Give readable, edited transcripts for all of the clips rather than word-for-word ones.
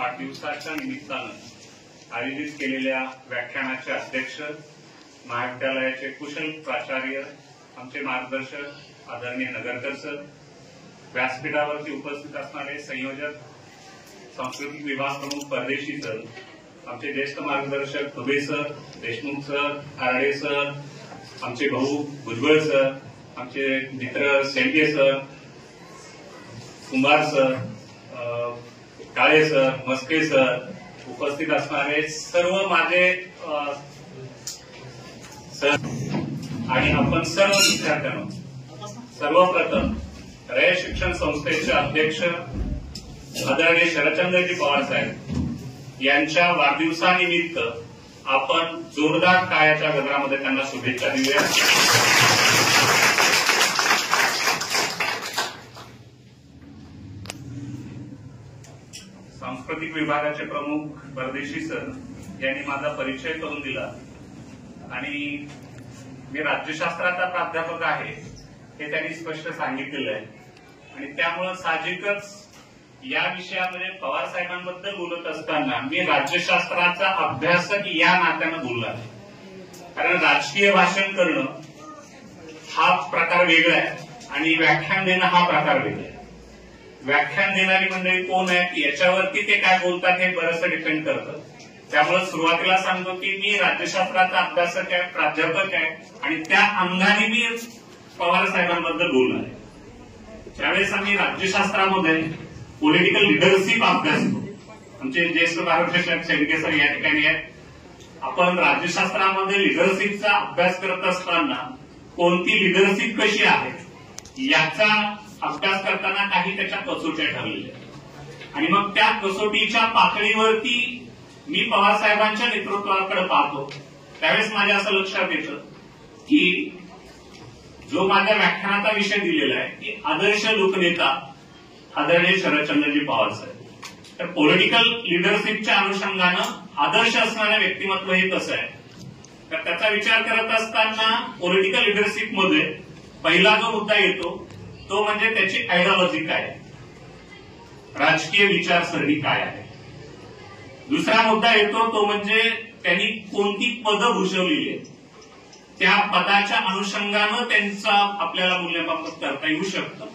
वाढदिवसाच्या निमित्तानं आयोजित केलेल्या व्याख्यानाचे अध्यक्ष, महाविद्यालयाचे कुशल प्राचार्य, आमचे मार्गदर्शक आदरणीय नगरकर सर, व्यासपीठावरती उपस्थित असणारे संयोजक, सांस्कृतिक विभाग प्रमुख परदेशी सर, आमचे ज्येष्ठ मार्गदर्शक Dubey sir, Deshmukh sir, Arde sir, आमचे भाऊ भुजबळ सर, आमचे मित्र सेंटे सर, कुंभार सर, काळे सर, मस्के सर, उपस्थित असणारे सर्व माझे सर आणि आपण सर्व विद्यार्थ्यांना सर्वप्रथम रय शिक्षण संस्थेचे अध्यक्ष आदरणीय शरदचंद्रजी पवार साहेब यांच्या वाढदिवसानिमित्त आपण जोरदार टाळ्याच्या गजरामध्ये त्यांना शुभेच्छा देऊया. सांस्कृतिक विभागाचे प्रमुख परदेशी सर यांनी माझा परिचय करून दिला आणि मी राज्यशास्त्राचा प्राध्यापक आहे हे त्यांनी स्पष्ट सांगितलेलं आहे आणि त्यामुळे साहजिकच या विषयामध्ये पवार साहेबांबद्दल बोलत असताना मी राज्यशास्त्राचा अभ्यासक या नात्यानं बोलला आहे. कारण राजकीय भाषण करणं हा प्रकार वेगळा आहे आणि व्याख्यान देणं हा प्रकार वेगळा आहे. व्याख्यान देणारी मंडळी कोण आहे याच्यावरती ते काय बोलतात हे बरंचसं डिपेंड करतं. त्यामुळे सुरुवातीला सांगतो की मी राज्यशास्त्राचा अभ्यासक आहे, प्राध्यापक आहे आणि त्या अंगाने मी पवार साहेबांबद्दल बोलणार आहे. ज्यावेळेस आम्ही राज्यशास्त्रामध्ये पॉलिटिकल लिडरशिप अभ्यासतो, आमचे ज्येष्ठ मार्गदर्शक शेंडके सर या ठिकाणी आहेत. आपण राज्यशास्त्रामध्ये लिडरशिपचा अभ्यास करत असताना कोणती लिडरशिप कशी आहे याचा अभ्यास करताना काही त्याच्या कसोट्या ठरलेल्या आणि मग त्या कसोटीच्या पातळीवरती मी पवार साहेबांच्या नेतृत्वाकडे पाहतो. त्यावेळेस माझ्या असं लक्षात येतं की जो माझ्या व्याख्यानाचा विषय दिलेला आहे की आदर्श लोकनेता आदरणीय शरदचंद्रजी पवार साहेब. तर पॉलिटिकल लिडरशिपच्या अनुषंगानं आदर्श असणारं व्यक्तिमत्व हे कसं आहे तर त्याचा विचार करत असताना पॉलिटिकल लिडरशिपमध्ये पहिला जो मुद्दा येतो तो म्हणजे त्याची आयडिओलॉजी काय आहे, राजकीय विचारसरणी काय आहे. दुसरा मुद्दा येतो तो म्हणजे त्यांनी कोणती पदं भूषवलेली आहेत, त्या पदाच्या अनुषंगानं त्यांचा आपल्याला मूल्यमापन करता येऊ शकतं.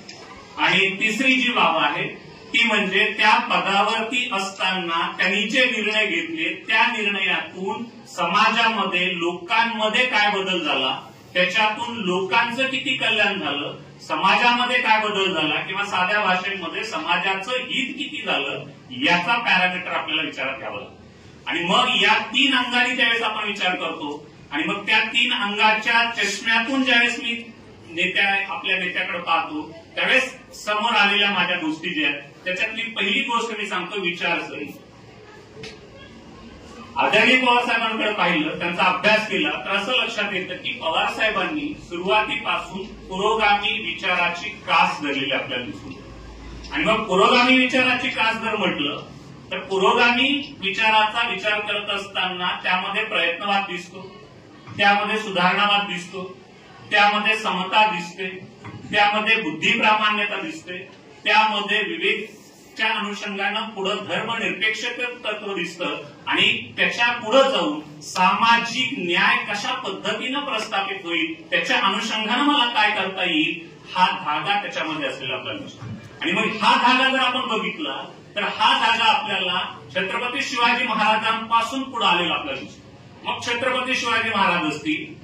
आणि तिसरी जी बाब आहे ती म्हणजे त्या पदावरती असताना त्यांनी जे निर्णय घेतले त्या निर्णयातून समाजामध्ये लोकांमध्ये काय बदल झाला, त्याच्यातून लोकांचं किती कल्याण झालं, समाजामध्ये काय बदल झाला किंवा साध्या भाषेमध्ये समाजाचं हित किती झालं याचा पॅरामीटर आपल्याला विचारात घ्यावा लागतो. आणि मग या तीन अंगांनी ज्यावेळेस आपण विचार करतो आणि मग त्या तीन अंगाच्या चष्म्यातून ज्यावेळेस मी आपल्या नेत्याकडे पाहतो त्यावेळेस समोर आलेल्या माझ्या गोष्टी ज्या आहेत त्याच्यातली पहिली गोष्ट मी सांगतो विचारसरणी. आदरणीय पवार साहेबांकडे पाहिलं, त्यांचा अभ्यास केला तर असं लक्षात येतं की पवार साहेबांनी सुरुवातीपासून पुरोगामी विचाराची कास धरलेली आपल्याला दिसून येते. आणि मग पुरोगामी विचाराची कास जर म्हटलं तर पुरोगामी विचाराचा विचार करत असताना त्यामध्ये प्रयत्नवाद दिसतो, त्यामध्ये सुधारणावाद दिसतो, त्यामध्ये समता दिसते, त्यामध्ये बुद्धिप्रामाण्यता दिसते, त्यामध्ये विवेकच्या अनुषंगानं पुढे धर्मनिरपेक्ष तत्व दिसतं आणि त्याच्या पुढे जाऊन सामाजिक न्याय कशा पद्धतीनं प्रस्थापित होईल त्याच्या अनुषंगानं मला काय करता येईल हा धागा त्याच्यामध्ये असलेला आपल्याला दिसतो. आणि मग हा धागा जर आपण बघितला तर हा धागा आपल्याला छत्रपती शिवाजी महाराजांपासून पुढे आलेला आपल्याला दिसतो. मग छत्रपती शिवाजी महाराज असतील,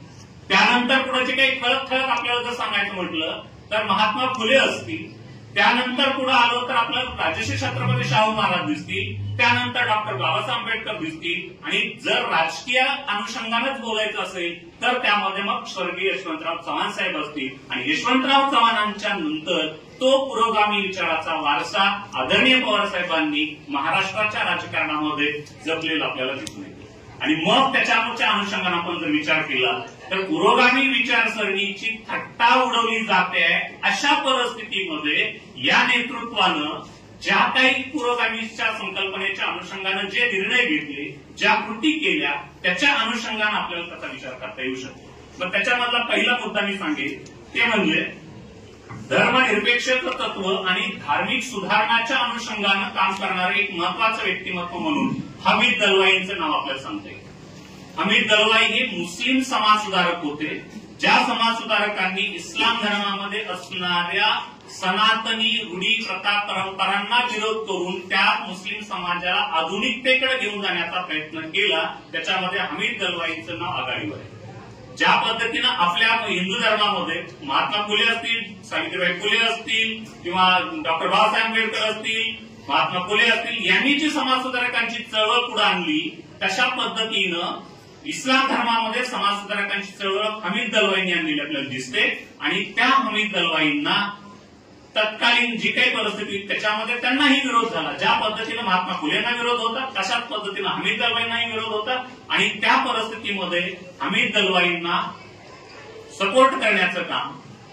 त्यानंतर पुढे काही ठळक आपल्याला जर सांगायचं म्हटलं तर महात्मा फुले असतील, त्यानंतर पुढे आलो तर आपल्याला राजश्री छत्रपती शाहू महाराज दिसतील, त्यानंतर डॉक्टर बाबासाहेब आंबेडकर दिसतील आणि जर राजकीय अनुषंगानच बोलायचं असेल तर त्यामध्ये मग स्वर्गीय यशवंतराव चव्हाण साहेब असतील. आणि यशवंतराव चव्हाणांच्या नंतर तो पुरोगामी विचाराचा वारसा आदरणीय पवार साहेबांनी महाराष्ट्राच्या राजकारणामध्ये जपलेला आपल्याला दिसून येतो. आणि मग त्याच्या अनुषंगाने आपण जर विचार केला तर पुरोगामी विचारसरणीची थट्टा उडवली जाते अशा परिस्थितीमध्ये या नेतृत्वानं ज्या काही पुरोगामीच्या संकल्पनेच्या अनुषंगानं जे निर्णय घेतले, ज्या कृती केल्या त्याच्या अनुषंगानं आपल्याला त्याचा विचार करता येऊ शकतो. मग त्याच्यामधला पहिला मुद्दा मी सांगेन ते म्हणजे धर्मनिरपेक्षतेचं तत्व आणि धार्मिक सुधारणाच्या अनुषंगानं काम करणारे एक महत्वाचं व्यक्तिमत्व म्हणून हमीद दलवाईंचं नाव आपल्याला सांगता येईल. हमीद दलवाई हे मुस्लिम समाज सुधारक होते, ज्या समाज सुधारकांनी इस्लाम धर्मामध्ये असणाऱ्या सनातनी रूढी प्रथा परंपरांना विरोध करून त्या मुस्लिम समाजाला आधुनिकतेकडे घेऊन जाण्याचा प्रयत्न केला, त्याच्यामध्ये हमीद दलवाईंचं नाव आघाडीवर आहे. ज्या पद्धतीनं आपल्या हिंदू धर्मामध्ये महात्मा फुले असतील, सावित्रीबाई फुले असतील किंवा डॉक्टर बाबासाहेब आंबेडकर असतील, महात्मा फुले असतील, यांनी जी समाज सुधारकांची चळवळ पुढे आणली, तशा पद्धतीनं इस्लाम धर्मामध्ये समाज सुधारकांची चळवळ हमीद दलवाईंनी आणलेली आपल्याला दिसते. आणि त्या हमीद दलवाईंना तत्कालीन जी काही परिस्थिती त्याच्यामध्ये त्यांनाही विरोध झाला. ज्या पद्धतीनं महात्मा फुलेंना विरोध होता, तशाच पद्धतीनं हमीद दलवाईंनाही विरोध होता. आणि त्या परिस्थितीमध्ये हमीद दलवाईंना सपोर्ट करण्याचं काम,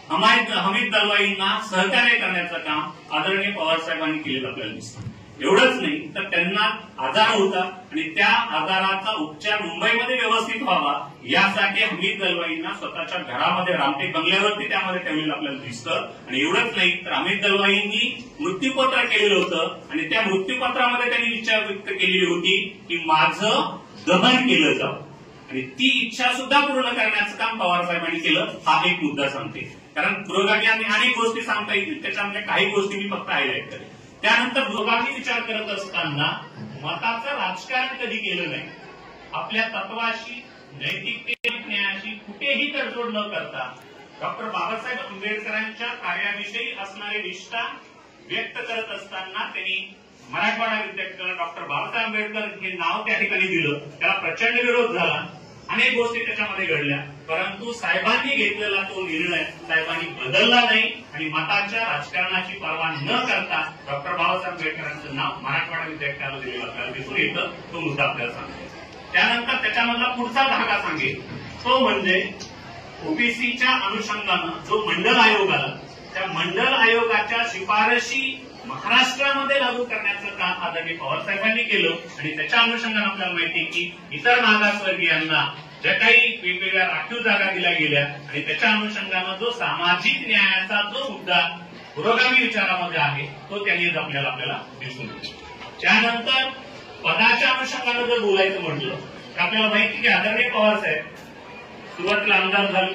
हमीद दलवाईंना सहकार्य करण्याचं काम आदरणीय पवार साहेबांनी केलेलं आपल्याला दिसतं. एवढंच नाही तर त्यांना आजार होता आणि त्या आजाराचा उपचार मुंबईमध्ये व्यवस्थित व्हावा यासाठी हमीद दलवाईंना स्वतःच्या घरामध्ये रामटेक बंगल्यावरती त्यामध्ये ठेवलेलं आपल्याला दिसतं. आणि एवढंच नाही तर हमीद दलवाईंनी मृत्यूपत्र केलेलं होतं आणि त्या मृत्यूपत्रामध्ये त्यांनी इच्छा व्यक्त केलेली होती की माझं दहन केलं जावं, आणि ती इच्छा सुद्धा पूर्ण करण्याचं काम पवार साहेबांनी केलं. हा एक मुद्दा सांगते, कारण पुरोगामी आणि अनेक गोष्टी सांगता येतील, त्याच्यामध्ये काही गोष्टी मी फक्त हायलाइट करेन. त्यानंतर पुरोगामी विचार करत असताना मताचं राजकारण कधी केलं नाही. आपल्या तत्वाशी, नैतिकतेशी, न्यायाशी कुठेही तडजोड न करता डॉक्टर बाबासाहेब आंबेडकरांच्या कार्याविषयी असणारी निष्ठा व्यक्त करत असताना त्यांनी मराठवाडा विद्यापीठाला डॉक्टर बाबासाहेब आंबेडकर हे नाव त्या ठिकाणी दिलं. त्याला प्रचंड विरोध झाला, अनेक गोष्टी त्याच्यामध्ये घडल्या, परंतु साहेबांनी घेतलेला तो निर्णय साहेबांनी बदलला नाही आणि मताच्या राजकारणाची पर्वा न करता डॉक्टर बाबासाहेब आंबेडकरांचं नाव मराठवाडा विद्यापीठाला दिलेलं आपल्याला दिसून येतं. तो मुद्दा आपल्याला सांगेल. त्यानंतर त्याच्यामधला पुढचा धागा सांगेल तो म्हणजे ओबीसीच्या अनुषंगानं जो मंडल आयोग आला, त्या मंडल आयोगाच्या शिफारशी महाराष्ट्रामध्ये लागू करण्याचं काम आदरणीय पवार साहेबांनी केलं. आणि त्याच्या अनुषंगाने आपल्याला माहिती आहे की इतर मागासवर्गीयांना ज्या काही वेगवेगळ्या राखीव जागा दिल्या गेल्या आणि त्याच्या अनुषंगानं जो सामाजिक न्यायाचा जो मुद्दा पुरोगामी विचारामध्ये आहे तो त्यांनी आपल्याला दिसून येतो. त्यानंतर पदाच्या अनुषंगानं जर बोलायचं म्हटलं तर आपल्याला माहिती की आदरणीय पवार साहेब सुरुवातीला आमदार झाले,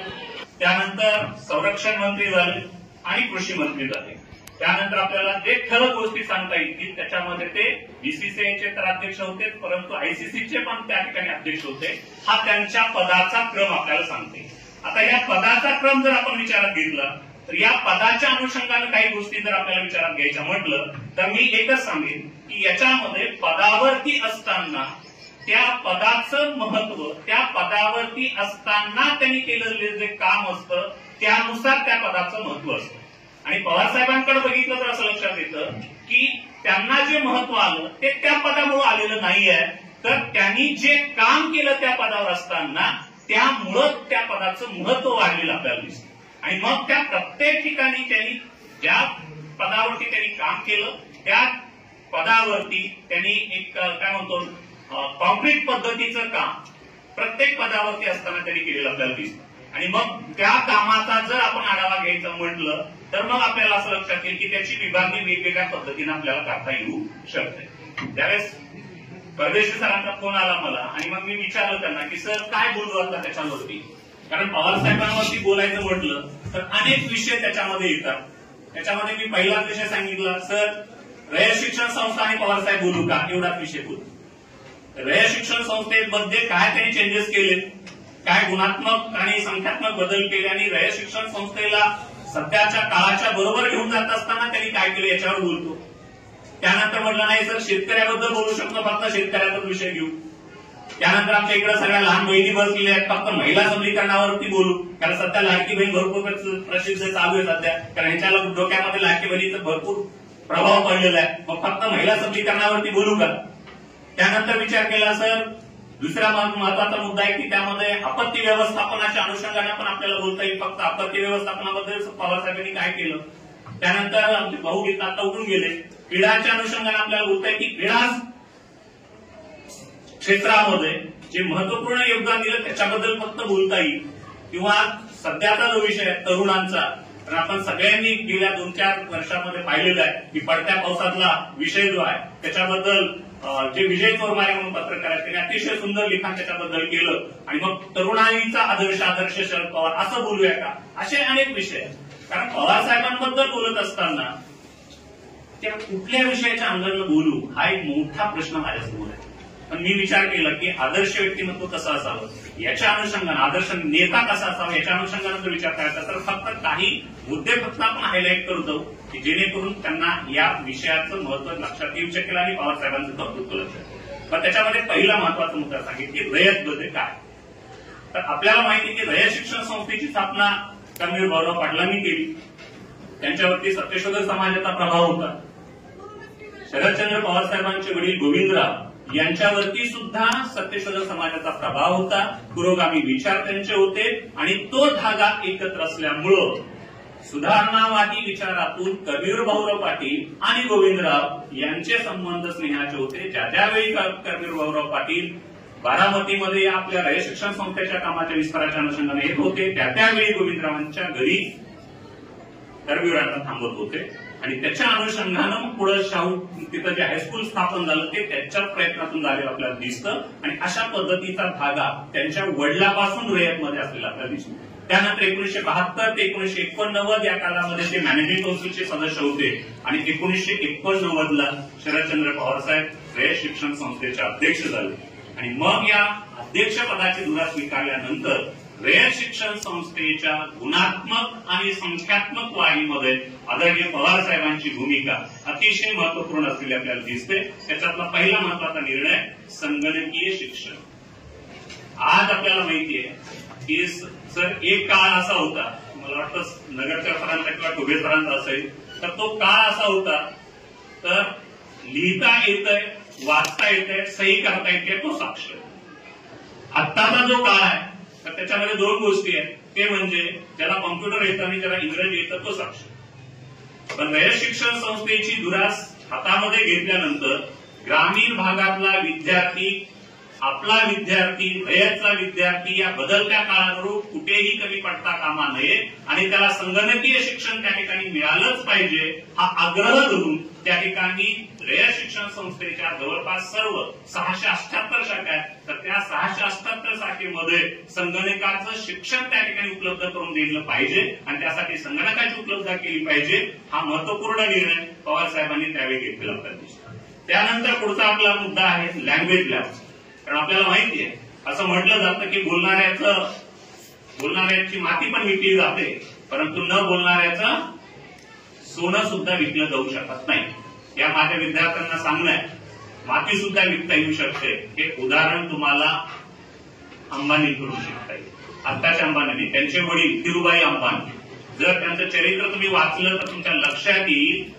त्यानंतर संरक्षण मंत्री झाले आणि कृषी मंत्री झाले. त्यानंतर आपल्याला जे ठळक गोष्टी सांगता येतील त्याच्यामध्ये ते बीसीसीआयचे तर अध्यक्ष होते, परंतु आयसीसीचे पण त्या ठिकाणी अध्यक्ष होते. हा त्यांच्या पदाचा क्रम आपल्याला सांगते. आता या पदाचा क्रम जर आपण विचारात घेतला तर या पदाच्या अनुषंगाने काही गोष्टी जर आपल्याला विचारात घ्यायच्या म्हटलं तर मी एकच सांगेन की याच्यामध्ये पदावरती असताना त्या पदाचं महत्व, त्या पदावरती असताना त्यांनी केलेले जे काम असतं त्यानुसार त्या पदाचं महत्व असतं. आणि पवार साहेबांकडे बघितलं तर असं लक्षात येतं की त्यांना जे महत्व आलं ते त्या पदामुळे आलेलं नाहीये, तर त्यांनी जे काम केलं त्या पदावर असताना त्यामुळं त्या पदाचं महत्व वाढलेलं आपल्याला दिसतं. आणि मग त्या प्रत्येक ठिकाणी त्यांनी ज्या पदावरती त्यांनी काम केलं त्या पदावरती त्यांनी एक काय म्हणतो कॉन्क्रीट पद्धतीचं काम प्रत्येक पदावरती असताना त्यांनी केलेलं आपल्याला दिसतं. आणि मग त्या कामाचा जर आपण आढावा घ्यायचा म्हटलं तर मग आपल्याला असं लक्षात येईल की त्याची विभागणी वेगवेगळ्या पद्धतीने आपल्याला करता येऊ शकते. त्यावेळेस परदेशी सरांचा फोन आला मला आणि मग मी विचारलं त्यांना की सर काय बोलू आता त्याच्यावरती, कारण पवार साहेबांवरती बोलायचं म्हटलं तर अनेक विषय त्याच्यामध्ये येतात. त्याच्यामध्ये मी पहिलाच विषय सांगितला सर रयत शिक्षण संस्था आणि पवार साहेब बोलू का, एवढाच विषय बोलू. रयत शिक्षण संस्थेमध्ये काय त्यांनी चेंजेस केले, काय गुणात्मक आणि संख्यात्मक बदल केले आणि रयत शिक्षण संस्थेला सध्याच्या काळाच्या बरोबर घेऊन जात असताना त्यांनी काय केलं याच्यावर बोलतो. त्यानंतर म्हटलं नाही सर शेतकऱ्याबद्दल बोलू शकतो, फक्त शेतकऱ्याचाच विषय घेऊ. त्यानंतर आमच्या इकडे सगळ्या लहान बहिणी बसलेल्या आहेत, फक्त महिला सबलीकरणावरती बोलू, कारण सध्या लाडकी बहीण भरपूर प्रसिद्ध चालू आहे सध्या, कारण ह्याच्या डोक्यामध्ये लाडकी बहिणीचा भरपूर प्रभाव पडलेला आहे. मग फक्त महिला सबलीकरणावरती बोलू का. त्यानंतर विचार केला सर दुसरा महत्वाचा मुद्दा आहे की त्यामध्ये आपत्ती व्यवस्थापनाच्या अनुषंगाने पण आपल्याला बोलता येईल. फक्त आपत्ती व्यवस्थापनाबद्दल पवार साहेबांनी काय केलं. त्यानंतर आमचे भाऊ गीत आता उठून गेले. क्रीडाच्या अनुषंगाने आपल्याला बोलता येईल की क्रीडा क्षेत्रामध्ये जे महत्वपूर्ण योगदान दिलं त्याच्याबद्दल फक्त बोलता येईल. किंवा सध्याचा जो विषय आहे तरुणांचा, आणि आपण सगळ्यांनी गेल्या 2-4 वर्षांमध्ये पाहिलेलं आहे की पडत्या पावसातला विषय जो आहे त्याच्याबद्दल जे विजय चोरमारे म्हणून पत्रकार आहेत त्यांनी अतिशय सुंदर लिखाण त्याच्याबद्दल केलं. आणि मग तरुणाईचा आदर्श शरद पवार असं बोलूया का, असे अनेक विषय आहेत. कारण पवार साहेबांबद्दल बोलत असताना त्या कुठल्या विषयाच्या अंगानं बोलू हा एक मोठा प्रश्न माझ्यासमोर आहे. पण मी विचार केला की आदर्श व्यक्तिमत्व कसं असावं, याच्या अनुषंगानं आदर्श नेता कसा असावा याच्या अनुषंगानं जर विचार करायचा तर फक्त काही मुद्दे फक्त आपण हायलाईट करू जाऊ की जेणेकरून त्यांना या विषयाचं महत्व लक्षात येऊ शकेल आणि पवार साहेबांचं कर्तृत्व लक्षात. पण त्याच्यामध्ये पहिला महत्वाचा मुद्दा सांगेल की रयत मध्ये काय. तर आपल्याला माहिती की रयत शिक्षण संस्थेची स्थापना कर्मवीर भाऊराव पाटलांनी केली. त्यांच्यावरती सत्यशोधक समाजाचा प्रभाव होता. शरदचंद्र पवार साहेबांचे वडील गोविंदराव यांच्यावरती सुद्धा सत्यशोधक समाजाचा प्रभाव होता. पुरोगामी विचार त्यांचे होते आणि तो धागा एकत्र असल्यामुळं सुधारणावादी विचारातून कर्मवीर भाऊराव पाटील आणि गोविंदराव यांचे संबंध स्नेहाचे होते. ज्यावेळी कर्मवीर भाऊराव पाटील बारामतीमध्ये आपल्या रयत शिक्षण संस्थेच्या कामाच्या विस्ताराच्या अनुषंगाने येत होते त्यावेळी गोविंदरावांच्या घरी कर्मवीरांना थांबत होते. आणि त्याच्या अनुषंगानं पुढे शाहू तिथं जे हायस्कूल स्थापन झालं ते त्याच्या प्रयत्नातून झालेलं आपल्याला दिसतं. आणि अशा पद्धतीचा धागा त्यांच्या वडिलापासून रयतमध्ये असलेला आपल्याला दिसतो. त्यानंतर 1972 ते 1989 या काळामध्ये ते मॅनेजिंग काउन्सिलचे सदस्य होते आणि 1989ला शरदचंद्र पवार साहेब रयत शिक्षण संस्थेचे अध्यक्ष झाले. आणि मग या अध्यक्षपदाची धुरा स्वीकारल्यानंतर रयत शिक्षण संस्थेच्या गुणात्मक आणि संख्यात्मक वाढीमध्ये आदरणीय पवार साहेबांची भूमिका अतिशय महत्वपूर्ण असलेली आपल्याला दिसते. त्याच्यातला पहिला महत्वाचा निर्णय संगणकीय शिक्षण. आज आपल्याला माहिती आहे की सर एक काळ असा होता, मला वाटतं नगरच्या सरांचा किंवा टोबे सरांचा असेल, तर तो काळ असा होता तर लिहिता येतंय, वाचता येतंय, सही करता येते, तो साक्षर. आत्ताचा जो काळ आहे तर त्याच्यामध्ये 2 गोष्टी आहेत, ते म्हणजे ज्याला कॉम्प्युटर येतं आणि ज्याला इंग्रजी येतं तो साक्षर. पण रयत शिक्षण संस्थेची धुरास हातामध्ये घेतल्यानंतर ग्रामीण भागातला विद्यार्थी, आपला विद्यार्थी, रयतचा विद्यार्थी या बदलत्या काळानुरूप कुठेही कमी पडता कामा नये आणि त्याला संगणकीय शिक्षण त्या ठिकाणी मिळालंच पाहिजे हा आग्रह धरून त्या ठिकाणी रयत शिक्षण संस्थेच्या जवळपास सर्व 678 शाखा आहेत. तर त्या 678 शाखेमध्ये संगणकाचं शिक्षण त्या ठिकाणी उपलब्ध करून दिलं पाहिजे आणि त्यासाठी संगणकाची उपलब्धता केली पाहिजे हा महत्वपूर्ण निर्णय पवार साहेबांनी त्यावेळी घेतलेला होता. त्यानंतर पुढचा आपला मुद्दा आहे लँग्वेज लॅब. कारण आपल्याला माहिती आहे असं म्हटलं जातं की बोलणाऱ्याची माती पण विकली जाते परंतु न बोलणाऱ्याचं सोनं सुद्धा विकलं जाऊ शकत नाही. या माझ्या विद्यार्थ्यांना सांगणं आहे माती सुद्धा विकता येऊ शकते. हे उदाहरण तुम्हाला अंबानी करून शिकता येईल. आत्ताच्या अंबानी त्यांचे वडील धीरूभाई अंबानी, जर त्यांचं चरित्र तुम्ही वाचलं तर तुमच्या लक्षात येईल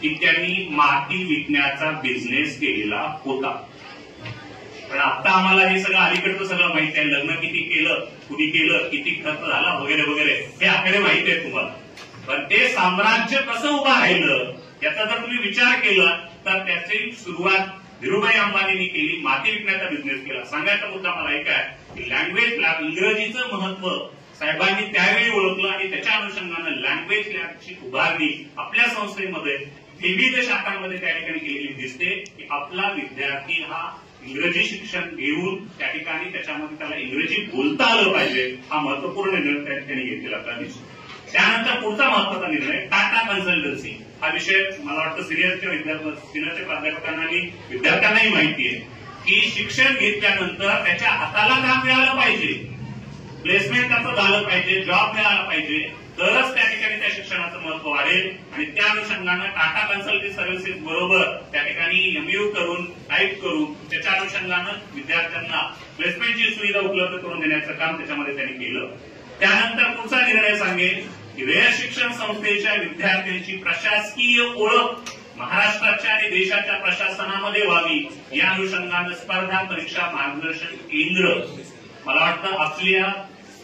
की त्यांनी माती विकण्याचा बिझनेस केलेला होता. पण आता आम्हाला हे सगळं अलीकडचं सगळं माहिती आहे, लग्न किती केलं, कुणी केलं, किती खर्च झाला वगैरे वगैरे हे आकडे माहिती आहे तुम्हाला. पण ते साम्राज्य कसं उभं राहिलं याचा जर तुम्ही विचार केला तर त्याची सुरुवात धीरूभाई अंबानींनी केली, माती विकण्याचा बिझनेस केला. सांगायचा मुद्दा मला एक आहे की लँग्वेज लॅब, इंग्रजीचं महत्व साहेबांनी त्यावेळी ओळखलं आणि त्याच्या अनुषंगानं लँग्वेज लॅबची उभारणी आपल्या संस्थेमध्ये विविध शाखांमध्ये त्या ठिकाणी केलेली दिसते की आपला विद्यार्थी हा इंग्रजी शिक्षण घेऊन त्या ठिकाणी त्याच्यामध्ये त्याला इंग्रजी बोलता आलं पाहिजे हा महत्वपूर्ण निर्णय त्या ठिकाणी घेतलेला आपल्याला दिसतो. त्यानंतर पुढचा महत्वाचा निर्णय टाटा कन्सल्टन्सी. हा विषय मला वाटतं सिनियरच्या प्राध्यापकांना आणि विद्यार्थ्यांनाही माहिती आहे की शिक्षण घेतल्यानंतर त्याच्या हाताला काम मिळालं पाहिजे, प्लेसमेंट त्याचं झालं पाहिजे, जॉब मिळाला पाहिजे, तरच त्या ठिकाणी त्या शिक्षणाचं महत्व वाढेल. आणि त्या अनुषंगानं टाटा कन्सल्टिंग सर्व्हिसेस बरोबर त्या ठिकाणी MU करून टाईप करून त्याच्या अनुषंगानं विद्यार्थ्यांना प्लेसमेंटची सुविधा उपलब्ध करून देण्याचं काम त्याच्यामध्ये त्यांनी केलं. त्यानंतर पुढचा निर्णय सांगेल की रयत शिक्षण संस्थेच्या विद्यार्थ्यांची प्रशासकीय ओळख महाराष्ट्राच्या आणि देशाच्या प्रशासनामध्ये व्हावी या अनुषंगानं स्पर्धा परीक्षा मार्गदर्शन केंद्र, मला वाटतं आपल्या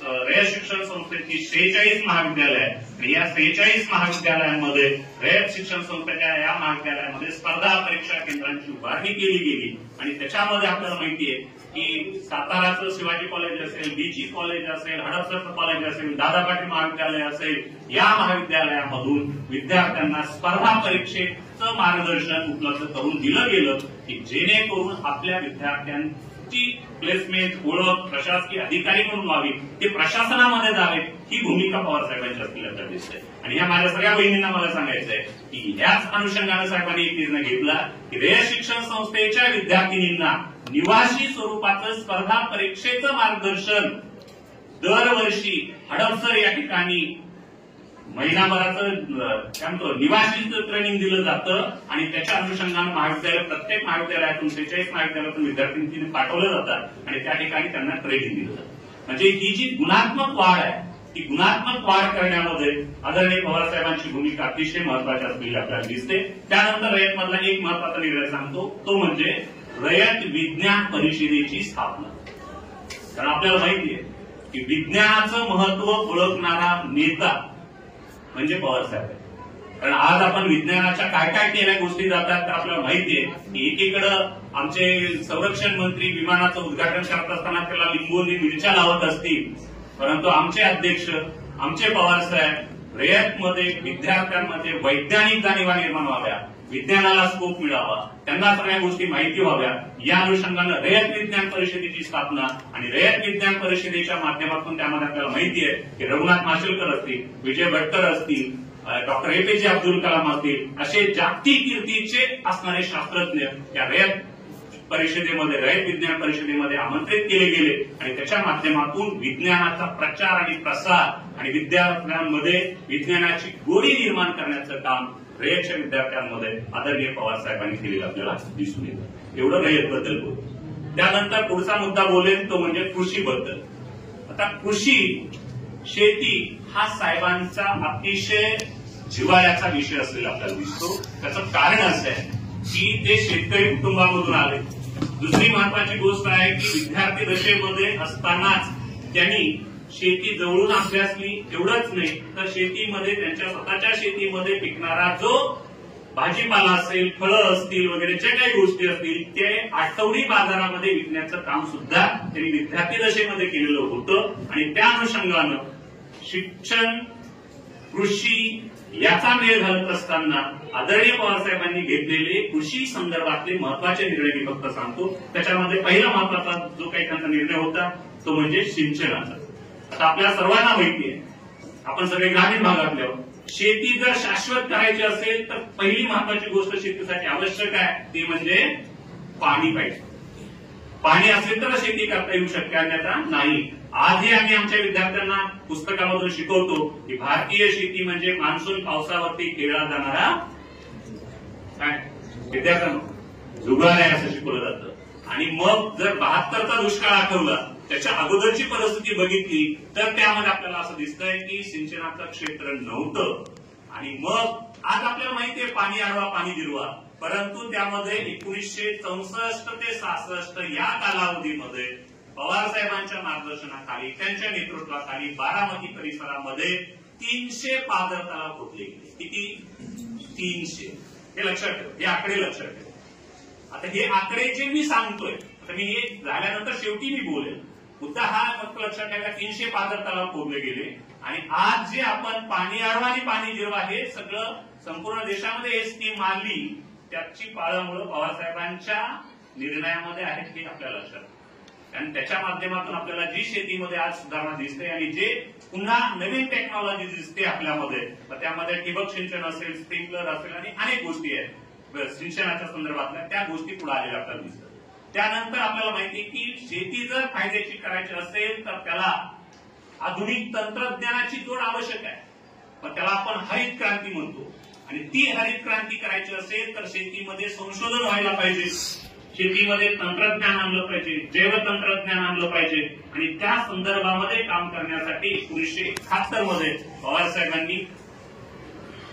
रयत शिक्षण संस्थेची 46 महाविद्यालय आहे आणि या 46 महाविद्यालयांमध्ये रयत शिक्षण संस्थेच्या या महाविद्यालयामध्ये स्पर्धा परीक्षा केंद्रांची उभारणी केली गेली आणि त्याच्यामध्ये आपल्याला माहिती आहे की साताराचं शिवाजी कॉलेज असेल, बीजी कॉलेज असेल, हडपसरचं कॉलेज असेल, दादा पाटील महाविद्यालय असेल, या महाविद्यालयामधून विद्यार्थ्यांना स्पर्धा परीक्षेचं मार्गदर्शन उपलब्ध करून दिलं गेलं की जेणेकरून आपल्या विद्यार्थ्यांची प्लेसमेंट, ओळख प्रशासकीय अधिकारी म्हणून व्हावी, ते प्रशासनामध्ये जावे, ही भूमिका पवार साहेबांची असल्याचं दिसतंय. आणि ह्या माझ्या सगळ्या बहिणींना मला सांगायचंय की ह्याच अनुषंगाने साहेबांनी एक निर्णय घेतला की रयत शिक्षण संस्थेच्या विद्यार्थिनींना निवासी स्वरूपाचं स्पर्धा परीक्षेचं मार्गदर्शन दरवर्षी हडपसर या ठिकाणी महिनाभराचं काय म्हणतो निवासी ट्रेनिंग दिलं जातं आणि त्याच्या अनुषंगानं महाविद्यालय प्रत्येक महाविद्यालयातून 46 महाविद्यालयातून विद्यार्थी पाठवले जातात आणि त्या ठिकाणी त्यांना ट्रेनिंग दिलं जातं. म्हणजे ही जी गुणात्मक वाढ आहे ती गुणात्मक वाढ करण्यामध्ये आदरणीय पवार साहेबांची भूमिका अतिशय महत्वाची असलेली आपल्याला दिसते. त्यानंतर रयत मधला एक महत्वाचा निर्णय सांगतो तो म्हणजे रयत विज्ञान परिषदेची स्थापना. कारण आपल्याला माहिती आहे की विज्ञानाचं महत्व ओळखणारा नेता म्हणजे पवार साहेब. कारण आज आपण विज्ञानाच्या काय काय केल्या गोष्टी जातात तर आपल्याला माहिती आहे की एकीकडं आमचे संरक्षण मंत्री विमानाचं उद्घाटन करत असताना त्याला लिंबूंनी मिरच्या लावत असतील, परंतु आमचे अध्यक्ष आमचे पवार साहेब रयतमध्ये विद्यार्थ्यांमध्ये वैज्ञानिक जाणीवा निर्माण व्हाव्या, विज्ञानाला स्कोप मिळावा, त्यांना सगळ्या गोष्टी माहिती व्हाव्या, या अनुषंगानं रयत विज्ञान परिषदेची स्थापना आणि रयत विज्ञान परिषदेच्या माध्यमातून त्यामध्ये आपल्याला माहिती आहे की रघुनाथ माशेलकर असतील, विजय भटकर असतील, डॉक्टर APJ अब्दुल कलाम असतील, असे जागतिक कीर्तीचे असणारे शास्त्रज्ञ या रयत परिषदेमध्ये रयत विज्ञान परिषदेमध्ये आमंत्रित केले गेले आणि त्याच्या माध्यमातून विज्ञानाचा प्रचार आणि प्रसार आणि विद्यार्थ्यांमध्ये विज्ञानाची गोडी निर्माण करण्याचं काम रयतच्या विद्यार्थ्यांमध्ये आदरणीय पवार साहेबांनी केलेलं आपल्याला दिसून येतं. एवढं रयत बद्दल बोल. त्यानंतर पुढचा मुद्दा बोलेन तो म्हणजे कृषीबद्दल. आता कृषी शेती हा साहेबांचा अतिशय जिव्हाळ्याचा विषय असलेला आपल्याला दिसतो. त्याचं कारण असं आहे की ते शेतकरी कुटुंबामधून आले. दुसरी महत्वाची गोष्ट आहे की विद्यार्थी दशेमध्ये असतानाच त्यांनी शेती जवळून अभ्यासली. एवढंच नाही तर शेतीमध्ये त्यांच्या स्वतःच्या शेतीमध्ये पिकणारा जो भाजीपाला असेल, फळं असतील वगैरे ज्या काही गोष्टी असतील ते आठवडी बाजारामध्ये विकण्याचं काम सुद्धा त्यांनी विद्यार्थी दशेमध्ये केलेलं होतं. आणि त्या अनुषंगानं शिक्षण, कृषी याचा मेळ घालत असताना आदरणीय पवारसाहेबांनी घेतलेले कृषी संदर्भातले महत्वाचे निर्णय मी फक्त सांगतो. त्याच्यामध्ये पहिला महत्वाचा जो काही त्यांचा निर्णय होता तो म्हणजे सिंचनाचा. आता आपल्याला सर्वांना माहिती आहे, आपण सगळे ग्रामीण भागातले आहोत, शेती जर शाश्वत करायची असेल तर पहिली महत्वाची गोष्ट शेतीसाठी आवश्यक आहे ती म्हणजे पाणी पाहिजे. पाणी असेल तर शेती करता येऊ शकते, अन्यथा नाही. आजही आम्ही आमच्या विद्यार्थ्यांना पुस्तकामधून शिकवतो की भारतीय शेती म्हणजे मान्सून पावसावरती केला जाणारा काय विद्यार्थ्यांना जुगार आहे असं शिकवलं जातं. आणि मग जर 72चा दुष्काळ आठवला, त्याच्या अगोदरची परिस्थिती बघितली तर त्यामध्ये आपल्याला असं दिसतंय की सिंचनाचं क्षेत्र नव्हतं. आणि मग आज आपल्याला माहितीये पाणी आडवा पाणी जिरवा, परंतु त्यामध्ये 1964 ते 66 या कालावधीमध्ये पवार साहेबांच्या मार्गदर्शनाखाली त्यांच्या नेतृत्वाखाली बारामती परिसरामध्ये 300 पाझर तलाव खोदले गेले. किती? 300. हे लक्षात ठेव, हे आकडे लक्षात ठेव. आता हे आकडे जे मी सांगतोय, आता मी हे झाल्यानंतर शेवटी मी बोलेन, मुद्दा हा फक्त लक्षात ठेवा 300 पाझर तलाव खोदले गेले. आणि आज जे आपण पाणी आडवा आणि पाणी जिरवा हे सगळं संपूर्ण देशामध्ये हे स्कीम आणली, त्याची पाळंमुळं पवारसाहेबांच्या निर्णयामध्ये आहेत हे आपल्याला लक्षात. आणि त्याच्या माध्यमातून आपल्याला जी शेतीमध्ये आज सुधारणा दिसते आणि जे पुन्हा नवीन टेक्नॉलॉजी दिसते आपल्यामध्ये, त्यामध्ये ठिबक सिंचन असेल, स्प्रिंकलर असेल आणि अनेक गोष्टी आहेत सिंचनाच्या संदर्भातल्या, त्या गोष्टी पुढे आलेल्या आपल्याला दिसतात. त्यानंतर आपल्याला माहिती आहे की शेती जर फायद्याची करायची असेल तर त्याला आधुनिक तंत्रज्ञानाची जोड आवश्यक आहे. पण त्याला आपण हरित क्रांती म्हणतो. आणि ती हरित क्रांती करायची असेल तर शेतीमध्ये संशोधन व्हायला पाहिजे, शेतीमध्ये तंत्रज्ञान आणलं पाहिजे, जैव तंत्रज्ञान आणलं पाहिजे. आणि त्या संदर्भामध्ये काम करण्यासाठी 1971 मध्ये पवारसाहेबांनी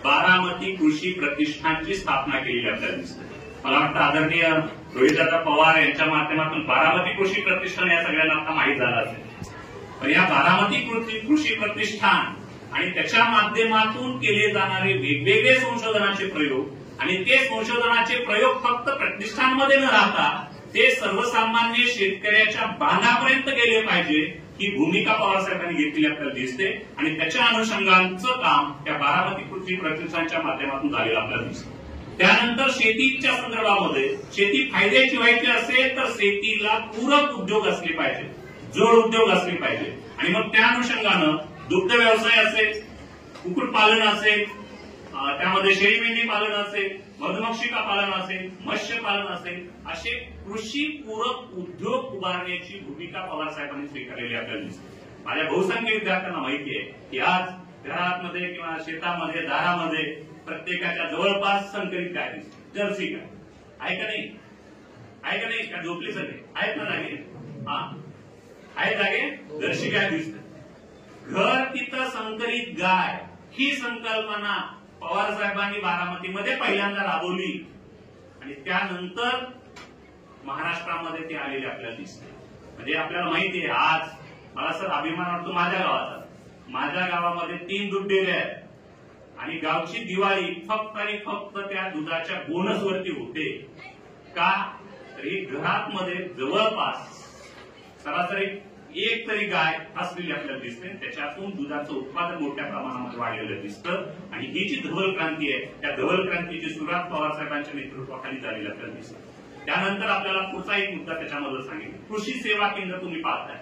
बारामती कृषी प्रतिष्ठानची स्थापना केलेली आपल्याला दिसते. मला वाटतं आदरणीय रोहितदादा पवार यांच्या माध्यमातून बारामती कृषी प्रतिष्ठान या सगळ्यांना आता माहीत झालं असेल. पण या बारामती कृषी प्रतिष्ठान आणि त्याच्या माध्यमातून केले जाणारे वेगवेगळे संशोधनाचे प्रयोग आणि ते संशोधनाचे प्रयोग फक्त प्रतिष्ठानमध्ये न राहता ते सर्वसामान्य शेतकऱ्याच्या बांधापर्यंत गेले पाहिजे ही भूमिका पवारसाहेबांनी घेतलेली आपल्याला दिसते आणि त्याच्या अनुषंगाचं काम त्या बारामती कृषी प्रतिष्ठानच्या माध्यमातून झालेलं आपल्याला दिसतं. त्यानंतर शेतीच्या संदर्भामध्ये शेती फायद्याची व्हायची असेल तर शेतीला पूरक उद्योग असले पाहिजे, जोड उद्योग असले पाहिजे आणि मग त्या अनुषंगानं दुग्ध व्यवसाय असेल, कुक्कुटपालन असेल, त्यामध्ये शेळी मेंढी पालन असेल, मधुमक्षिका पालन असेल, मत्स्यपालन असेल, असे कृषी पूरक उद्योग उभारण्याची भूमिका पवारसाहेबांनी स्वीकारलेली आपल्याला दिसते. माझ्या बहुसंख्य विद्यार्थ्यांना माहिती आहे की आज घरामध्ये किंवा शेतामध्ये दारामध्ये प्रत्येकाच्या जवळपास संकरित गाय दिसते, जर्सी गाय आहे का नाही, आहे का नाही, का झोपली सगळे आहेत ना जागे, हा आहे जागे, जर्सी गाय दिसते. घर तिथं संकरित गाय ही संकल्पना पवारसाहेबांनी बारामतीमध्ये पहिल्यांदा राबवली आणि त्यानंतर महाराष्ट्रामध्ये ते आलेले आपल्याला दिसते. म्हणजे आपल्याला माहिती आहे आज मला सर अभिमान वाटतो माझ्या गावाचा, माझ्या गावामध्ये 3 दूध डेअरी आहेत आणि गावची दिवाळी फक्त आणि फक्त त्या दुधाच्या बोनसवरती होते का, तरी घरामध्ये जवळपास सरासरी एक तरी गाय असलेली आपल्याला दिसते. त्याच्यातून दुधाचं उत्पादन मोठ्या प्रमाणामध्ये वाढलेलं दिसतं आणि ही जी धवल क्रांती आहे त्या धवल क्रांतीची सुरुवात पवारसाहेबांच्या नेतृत्वाखाली झालेली आपल्याला दिसते. त्यानंतर आपल्याला पुढचा एक मुद्दा त्याच्यामध्ये सांगेल, कृषी सेवा केंद्र तुम्ही पाहताय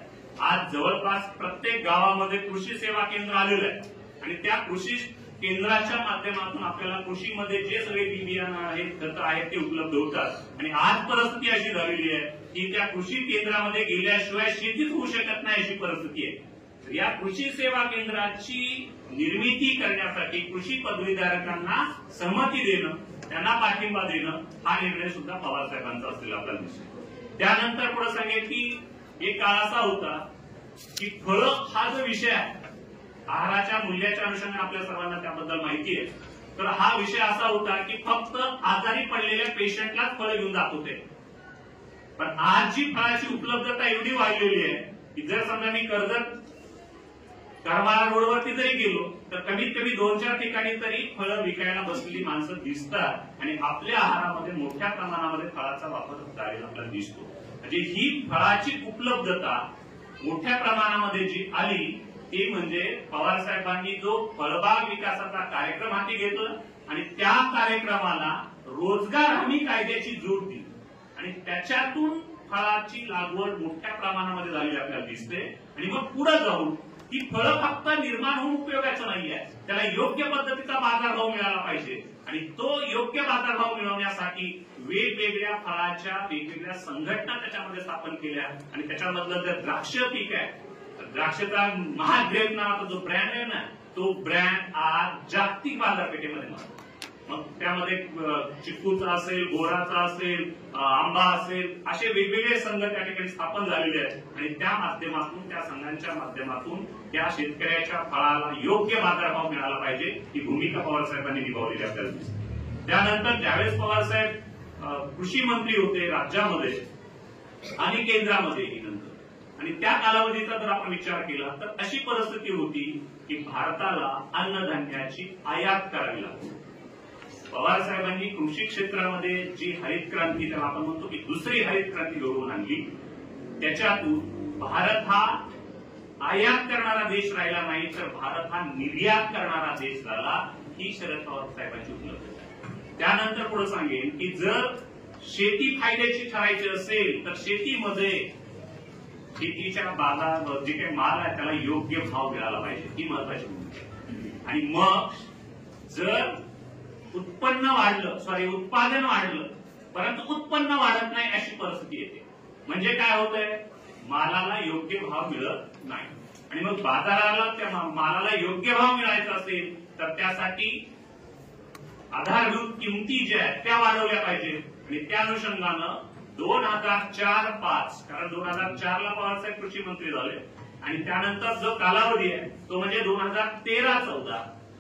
आज जवळपास प्रत्येक गावामध्ये कृषी सेवा केंद्र आलेलं आहे आणि त्या कृषी केंद्राच्या माध्यमातून आपल्याला कृषीमध्ये जे सगळे बी बियाणं आहेत, खतं आहेत ते उपलब्ध होतात आणि आज परिस्थिती अशी झालेली आहे की त्या कृषी केंद्रामध्ये गेल्याशिवाय शेतीच होऊ शकत नाही अशी परिस्थिती आहे. तर या कृषी सेवा केंद्राची निर्मिती करण्यासाठी कृषी पदवीधारकांना सहमती देणं, त्यांना पाठिंबा देणं हा निर्णय सुद्धा पवारसाहेबांचा असलेला आपल्याला दिसतो. त्यानंतर पुढे सांगेल की एक काळ असा होता की फळं हा जो विषय आहे आहाराच्या मूल्याच्या अनुषंगाने आपल्या सर्वांना त्याबद्दल माहिती आहे, तर हा विषय असा होता की फक्त आजारी पडलेल्या पेशंटलाच फळं घेऊन जात होते. पण आज जी फळाची उपलब्धता एवढी वाढलेली आहे की जर समजा मी कर्जत करमाळा रोडवरती जरी गेलो तर कमीत कमी 2-4 ठिकाणी तरी फळं विकायला बसलेली माणसं दिसतात आणि आपल्या आहारामध्ये मोठ्या प्रमाणामध्ये फळाचा वापर झालेला आपल्याला दिसतो. म्हणजे ही फळाची उपलब्धता मोठ्या प्रमाणामध्ये जी आली ती म्हणजे पवारसाहेबांनी जो फळबाग विकासाचा कार्यक्रम हाती घेतला आणि त्या कार्यक्रमाला रोजगार हमी कायद्याची जोड दिली आणि त्याच्यातून फळाची लागवड मोठ्या प्रमाणामध्ये झालेली आपल्याला दिसते. आणि मग पुढे जाऊन ही फळं फक्त निर्माण होऊन उपयोगाचं नाहीये, त्याला योग्य पद्धतीचा बाजारभाव मिळाला पाहिजे आणि तो योग्य बाजारभाव मिळवण्यासाठी वेगवेगळ्या फळाच्या वेगवेगळ्या संघटना त्याच्यामध्ये स्थापन केल्या आणि त्याच्यामधलं जर द्राक्ष पीक आहे, द्राक्षाचा महाग्रेप नावाचा जो ब्रँड आहे ना तो ब्रँड आज जागतिक बाजारपेठेमध्ये मारतो. मग त्यामध्ये चिक्कूचा असेल, बोराचा असेल, आंबा असेल, असे वेगवेगळे संघ त्या ठिकाणी स्थापन झालेले आहेत आणि त्या माध्यमातून त्या संघांच्या माध्यमातून त्या शेतकऱ्याच्या फळाला योग्य बाजारभाव मिळाला पाहिजे ही भूमिका पवारसाहेबांनी निभावलेली आपल्याला दिसते. त्यानंतर ज्यावेळेस पवारसाहेब कृषी मंत्री होते राज्यामध्ये आणि केंद्रामध्ये नंतर आणि त्या कालावधीचा जर आपण विचार केला तर अशी परिस्थिती होती की भारताला अन्नधान्याची आयात करावी लागते. पवारसाहेबांनी कृषी क्षेत्रामध्ये जी हरित क्रांती त्याला आपण म्हणतो की दुसरी हरित क्रांती घडवून आणली, त्याच्यातून भारत हा आयात करणारा देश राहिला नाही तर भारत हा निर्यात करणारा देश झाला. ही शरद पवार साहेबांची उपलब्धता आहे. त्यानंतर पुढे सांगेन की जर शेती फायद्याची ठरायची असेल तर शेतीमध्ये शेतीच्या बाजार जे काही माल आहे त्याला योग्य भाव मिळाला पाहिजे ही महत्वाची भूमिका आहे. आणि मग जर उत्पन्न उत्पादन वाढलं परंतु उत्पन्न वाढत नाही अशी परिस्थिती येते म्हणजे काय होतंय, मालाला योग्य भाव मिळत नाही आणि मग बाजाराला त्या मालाला योग्य भाव मिळायचा असेल तर त्यासाठी आधारभूत किमती ज्या आहेत त्या वाढवल्या पाहिजे आणि त्या अनुषंगानं 2004-05 कारण 2004ला पवारसाहेब कृषी मंत्री झाले आणि त्यानंतर जो कालावधी आहे तो म्हणजे 2013-14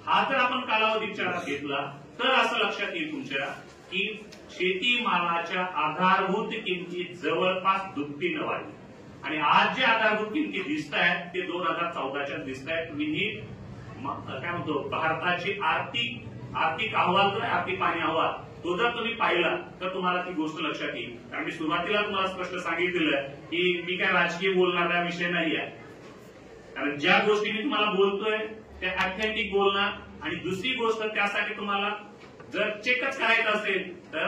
हा जर आपण कालावधी विचारात घेतला तर असं लक्षात येईल तुमच्या की शेतीमालाच्या आधारभूत किमती जवळपास दुपटीनं वाढली. आणि आज जे आधारभूत किमती दिसत आहेत ते 2014च्या दिसत आहेत. तुम्ही नीट काय म्हणतो भारताची आर्थिक अहवाल जो आहे, आर्थिक पाणी अहवाल, तो जर तुम्ही पाहिला तर तुम्हाला ती गोष्ट लक्षात येईल. कारण मी सुरुवातीला तुम्हाला स्पष्ट सांगितलेलं की मी काय राजकीय बोलणारा विषय नाही आहे. कारण ज्या गोष्टी मी तुम्हाला बोलतोय त्या ऑथेंटिक बोलणार. आणि दुसरी गोष्ट, त्यासाठी तुम्हाला जर चेकच करायचं असेल तर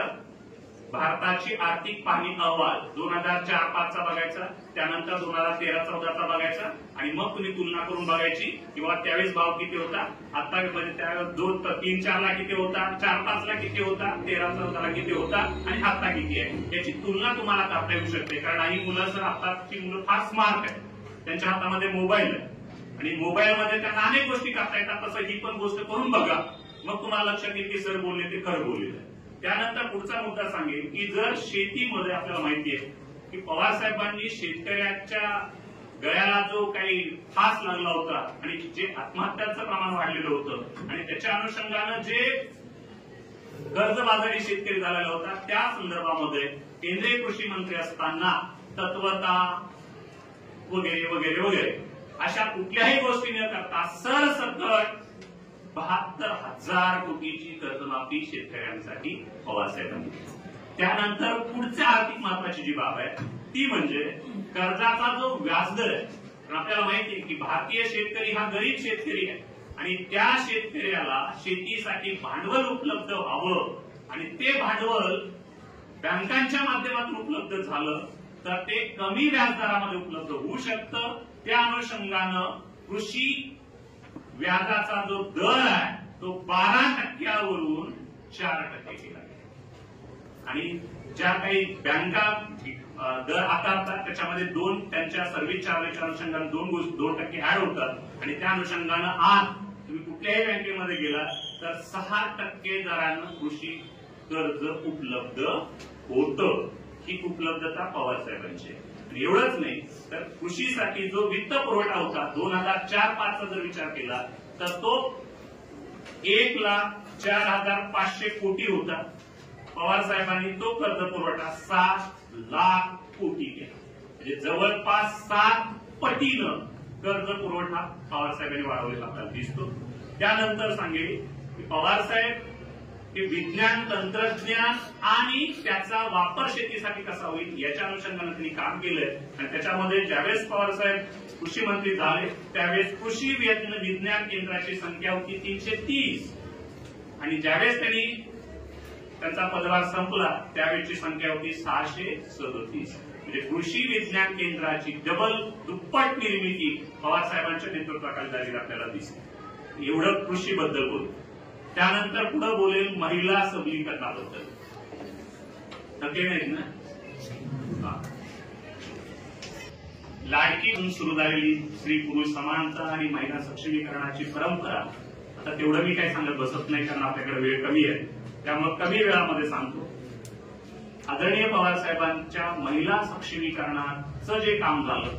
भारताची आर्थिक पाहणी अहवाल 2004-5चा बघायचा, त्यानंतर 2013-14चा बघायचा आणि मग तुम्ही तुलना करून बघायची किंवा त्यावेळेस भाव किती होता, आता त्यावेळेस 3-4ला किती होता, 4-5ला किती होता, 13-14ला किती होता आणि आता किती आहे, याची तुलना तुम्हाला करता येऊ शकते. कारण ही मुलं सर, आताची मुलं फार स्मार्ट आहेत, त्यांच्या हातामध्ये मोबाईल आहे आणि मोबाईलमध्ये त्यांना अनेक गोष्टी करता येतात. तसं ही पण गोष्ट करून बघा, मग तुम्हाला लक्षात येईल की सर बोलले ते खरं बोललेलं आहे. त्यानंतर पुढचा मुद्दा सांगेल की जर शेतीमध्ये आपल्याला माहिती आहे की पवार साहेबांनी शेतकऱ्याच्या गळ्याला जो काही फास लागला होता आणि जे आत्महत्यांचं प्रमाण वाढलेलं होतं आणि त्याच्या अनुषंगानं जे कर्जबाजारी शेतकरी झालेला होता, त्या संदर्भामध्ये केंद्रीय कृषी मंत्री असताना तत्वता वगैरे वगैरे वगैरे अशा कुठल्याही गोष्टी न करता सरसकट 72,000 कोटीची कर्जमाफी शेतकऱ्यांसाठी पवारसाहेबांनी. त्यानंतर पुढच्या आर्थिक महत्वाची जी बाब आहे ती म्हणजे कर्जाचा जो व्याजदर आहे. आपल्याला माहिती आहे की भारतीय शेतकरी हा गरीब शेतकरी आहे आणि त्या शेतकऱ्याला शेतीसाठी भांडवल उपलब्ध व्हावं आणि ते भांडवल बँकांच्या माध्यमातून उपलब्ध झालं तर ते कमी व्याजदरामध्ये उपलब्ध होऊ शकतं. त्या अनुषंगानं कृषी व्याजाचा जो दर आहे तो 12% 4% केला आणि ज्या काही बँका दर आकारतात त्याच्यामध्ये त्यांच्या सर्व्हिस चार्जेसच्या अनुषंगाने 2% ऍड होतात आणि त्या अनुषंगानं आज तुम्ही कुठल्याही बँकेमध्ये गेला तर 6% दरानं कृषी कर्ज उपलब्ध होतं. ही उपलब्धता पवारसाहेबांची. आणि एवढंच नाही तर कृषीसाठी जो वित्त पुरवठा होता 2004-5चा जर विचार केला तर तो 1,04,500 कोटी होता. पवार साहेबांनी तो कर्ज पुरवठा 7 लाख कोटी केला. म्हणजे जवळपास 7 पटीनं कर्ज पुरवठा पवार साहेबांनी वाढवलेला आपल्याला दिसतो. त्यानंतर सांगेल की पवार साहेब हे विज्ञान, तंत्रज्ञान आणि त्याचा वापर शेतीसाठी कसा होईल याच्या अनुषंगाने त्यांनी काम केलंय. आणि त्याच्यामध्ये ज्यावेळेस पवार साहेब कृषी मंत्री झाले त्यावेळेस कृषी विज्ञान केंद्राची संख्या होती 330 आणि ज्यावेळेस त्यांनी त्यांचा पदभार संपला त्यावेळेची संख्या होती 637. म्हणजे कृषी विज्ञान केंद्राची दुप्पट निर्मिती पवार साहेबांच्या नेतृत्वाखाली झालेली आपल्याला दिसते. एवढं कृषीबद्दल बोलतो. त्यानंतर पुढे बोलेल महिला सबलीकरणाबद्दल. नक्की नाहीत ना. लाडकी म्हणून सुरू झालेली स्त्री पुरुष समानता आणि महिला सक्षमीकरणाची परंपरा, आता तेवढं मी काही सांगत बसत नाही कारण आपल्याकडे वेळ कमी आहे, त्यामुळे कमी वेळामध्ये सांगतो. आदरणीय पवार साहेबांच्या महिला सक्षमीकरणाचं जे काम झालं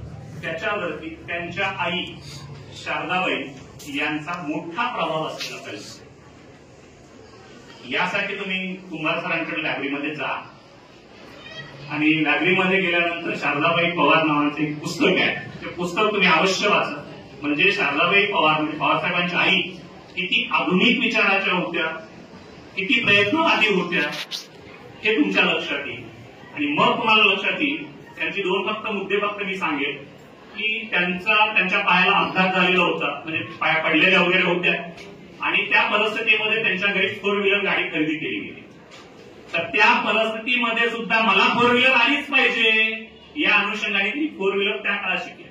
त्याच्यावरती त्यांच्या आई शारदाबाई यांचा मोठा प्रभाव असलेला पाहिजे. यासाठी तुम्ही कुंभार सरांकडे लायब्ररीमध्ये जा आणि लायब्ररीमध्ये गेल्यानंतर शारदाबाई पवार नावाचं एक पुस्तक आहे, ते पुस्तक तुम्ही अवश्य वाचा. म्हणजे शारदाबाई पवार म्हणजे पवारसाहेबांची आई किती आधुनिक विचाराच्या होत्या, किती प्रयत्नवादी होत्या हे तुमच्या लक्षात येईल. आणि मग तुम्हाला लक्षात येईल त्यांची 2 मुद्दे फक्त मी सांगेन की त्यांच्या पायाला अपघात झालेला होता, म्हणजे पाया पडलेल्या वगैरे होत्या आणि त्या परिस्थितीमध्ये त्यांच्या घरी 4 व्हीलर गाडी खरेदी केली गेली. तर त्या परिस्थितीमध्ये सुद्धा मला 4 व्हीलर आलीच पाहिजे या अनुषंगाने ती 4 व्हीलर त्या काळात शिकली.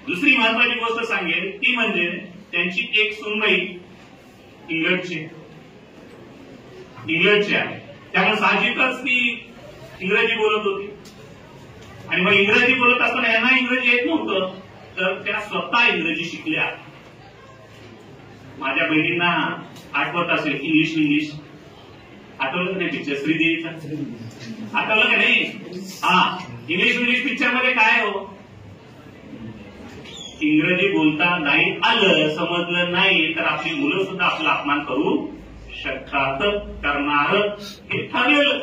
दुसरी महत्वाची गोष्ट सांगेन ती म्हणजे त्यांची एक सूनबाई इंग्लंडची आहे, त्यामुळे साहजिकच ती इंग्रजी बोलत होती आणि मग इंग्रजी बोलत असताना यांना इंग्रजी येत नव्हतं तर त्या स्वतः इंग्रजी शिकल्या. माझ्या बहिणींना आठवत असेल इंग्लिश आठवलं का नाही पिक्चर श्रीदेवीचा, आठवलं का नाही? हा, इंग्लिश पिक्चर मध्ये काय हो, इंग्रजी बोलता नाही आलं, समजलं नाही तर आपली मुलं सुद्धा आपला अपमान करू शकतात, करणार हे ठरलेलं.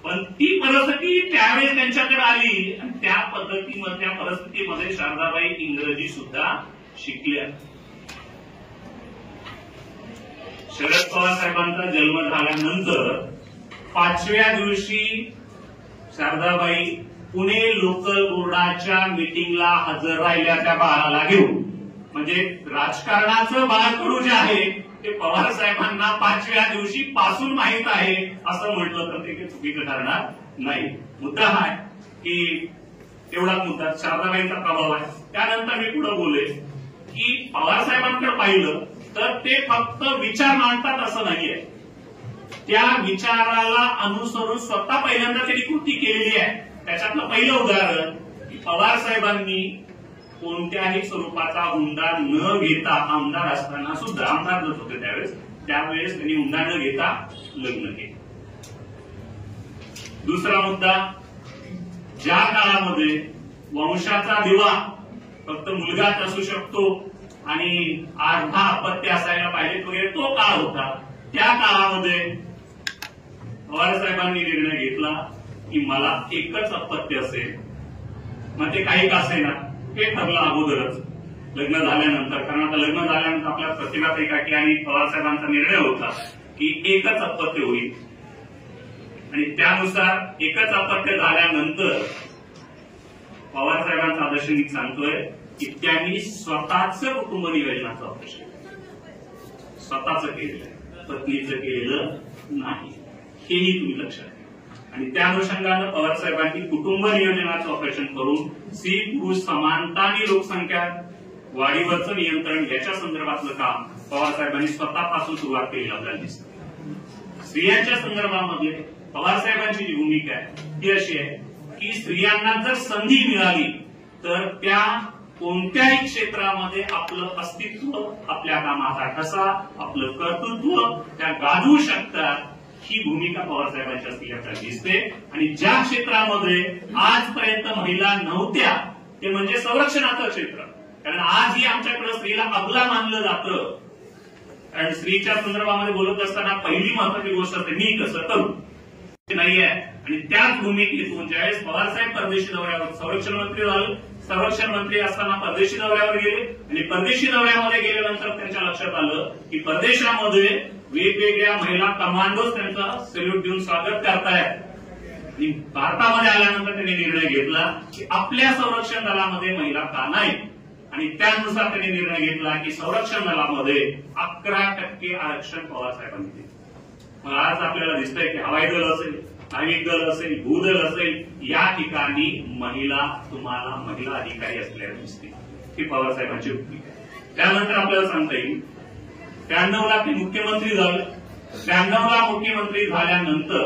पण ती परिस्थिती त्यावेळेस त्यांच्याकडे आली आणि त्या पद्धतीमधल्या परिस्थितीमध्ये शारदाबाई इंग्रजी सुद्धा शिकल्या. शरद पवार साहेबांचा जन्म झाल्यानंतर 5व्या दिवशी शारदाबाई पुणे लोकल बोर्डाच्या मीटिंगला हजर राहिल्या त्या बाळाला घेऊन. म्हणजे राजकारणाचं बाळकडू जे आहे ते पवार साहेबांना 5व्या दिवशी पासून माहीत आहे असं म्हटलं तर ते काही चुकीचं ठरणार नाही. मुद्दा हा आहे की एवढाच मुद्दा शारदाबाईंचा प्रभाव आहे. त्यानंतर मी पुढे बोले की पवार साहेबांकडे पाहिलं तर ते फक्त विचार मांडतात असं नाहीये, त्या विचाराला अनुसरून स्वतः पहिल्यांदा त्यांनी कृती केलेली आहे. त्याच्यातलं पहिलं उदाहरण की पवार साहेबांनी कोणत्याही स्वरूपाचा हुंडा न घेता आमदार असताना सुद्धा, आमदार जर होते त्यावेळेस त्यांनी हुंडा न घेता लग्न केलं. दुसरा मुद्दा, ज्या काळामध्ये वंशाचा दिवा फक्त मुलगाच असू शकतो आणि 8-10 अपत्य असायला पाहिजेत वगैरे तो काळ होता. त्या काळामध्ये पवार साहेबांनी निर्णय घेतला की मला एकच अपत्य असेल. मग ते काही का असेना हे ठरलं अगोदरच लग्न झाल्यानंतर. कारण आता लग्न झाल्यानंतर आपल्या प्रतिभाताई काकी आणि पवार साहेबांचा निर्णय होता की एकच अपत्य होईल आणि त्यानुसार एकच अपत्य झाल्यानंतर पवार साहेबांचा आदर्श मी सांगतोय की त्यांनी स्वतःच कुटुंब नियोजनाचं ऑपरेशन स्वतःच केलेलं, पत्नीचं केलेलं नाही, हेही तुम्ही लक्षात घ्या. आणि त्या अनुषंगानं पवार साहेबांनी कुटुंब नियोजनाचं ऑपरेशन करून स्त्री पुरुष समानता आणि लोकसंख्या वाढीवरचं नियंत्रण याच्या संदर्भातलं काम पवार साहेबांनी स्वतःपासून सुरुवात केली आपल्याला दिसतं. स्त्रियांच्या संदर्भामध्ये पवार साहेबांची जी भूमिका आहे ती अशी आहे की स्त्रियांना जर संधी मिळाली तर त्या कोणत्याही क्षेत्रामध्ये आपलं अस्तित्व, आपल्या कामाचा ठसा, आपलं कर्तृत्व त्या गाजवू शकतात. ही भूमिका पवार साहेबांची असलेली आपल्याला दिसते. आणि ज्या क्षेत्रामध्ये आजपर्यंत महिला नव्हत्या ते म्हणजे संरक्षणाचं क्षेत्र. कारण आजही आमच्याकडे स्त्रीला अबला मानलं जातं. कारण स्त्रीच्या संदर्भामध्ये बोलत असताना पहिली महत्वाची गोष्ट असते मी कसं करू नाहीये. आणि त्याच भूमिकेतून ज्यावेळेस पवार साहेब परदेशी दौऱ्यावर संरक्षण मंत्री झाले, संरक्षण मंत्री असताना परदेशी दौऱ्यावर गेले आणि परदेशी दौऱ्यामध्ये गेल्यानंतर त्यांच्या लक्षात आलं की परदेशामध्ये वेगवेगळ्या महिला कमांडोज त्यांचं सॅल्यूट देऊन स्वागत करतायत. आणि भारतामध्ये आल्यानंतर त्यांनी निर्णय घेतला की आपल्या संरक्षण दलामध्ये महिला का नाही. आणि त्यानुसार त्यांनी निर्णय घेतला की संरक्षण दलामध्ये 11% आरक्षण पवार साहेबांनी दिले. मग आज आपल्याला दिसतंय की हवाई दल असेल, नाविक दल असेल, भूदल असेल, या ठिकाणी तुम्हाला महिला अधिकारी असलेल्या दिसतील. ही पवार साहेबांची भूमिका आहे. त्यानंतर आपल्याला सांगता येईल 93ला ते मुख्यमंत्री झाले. 93ला मुख्यमंत्री झाल्यानंतर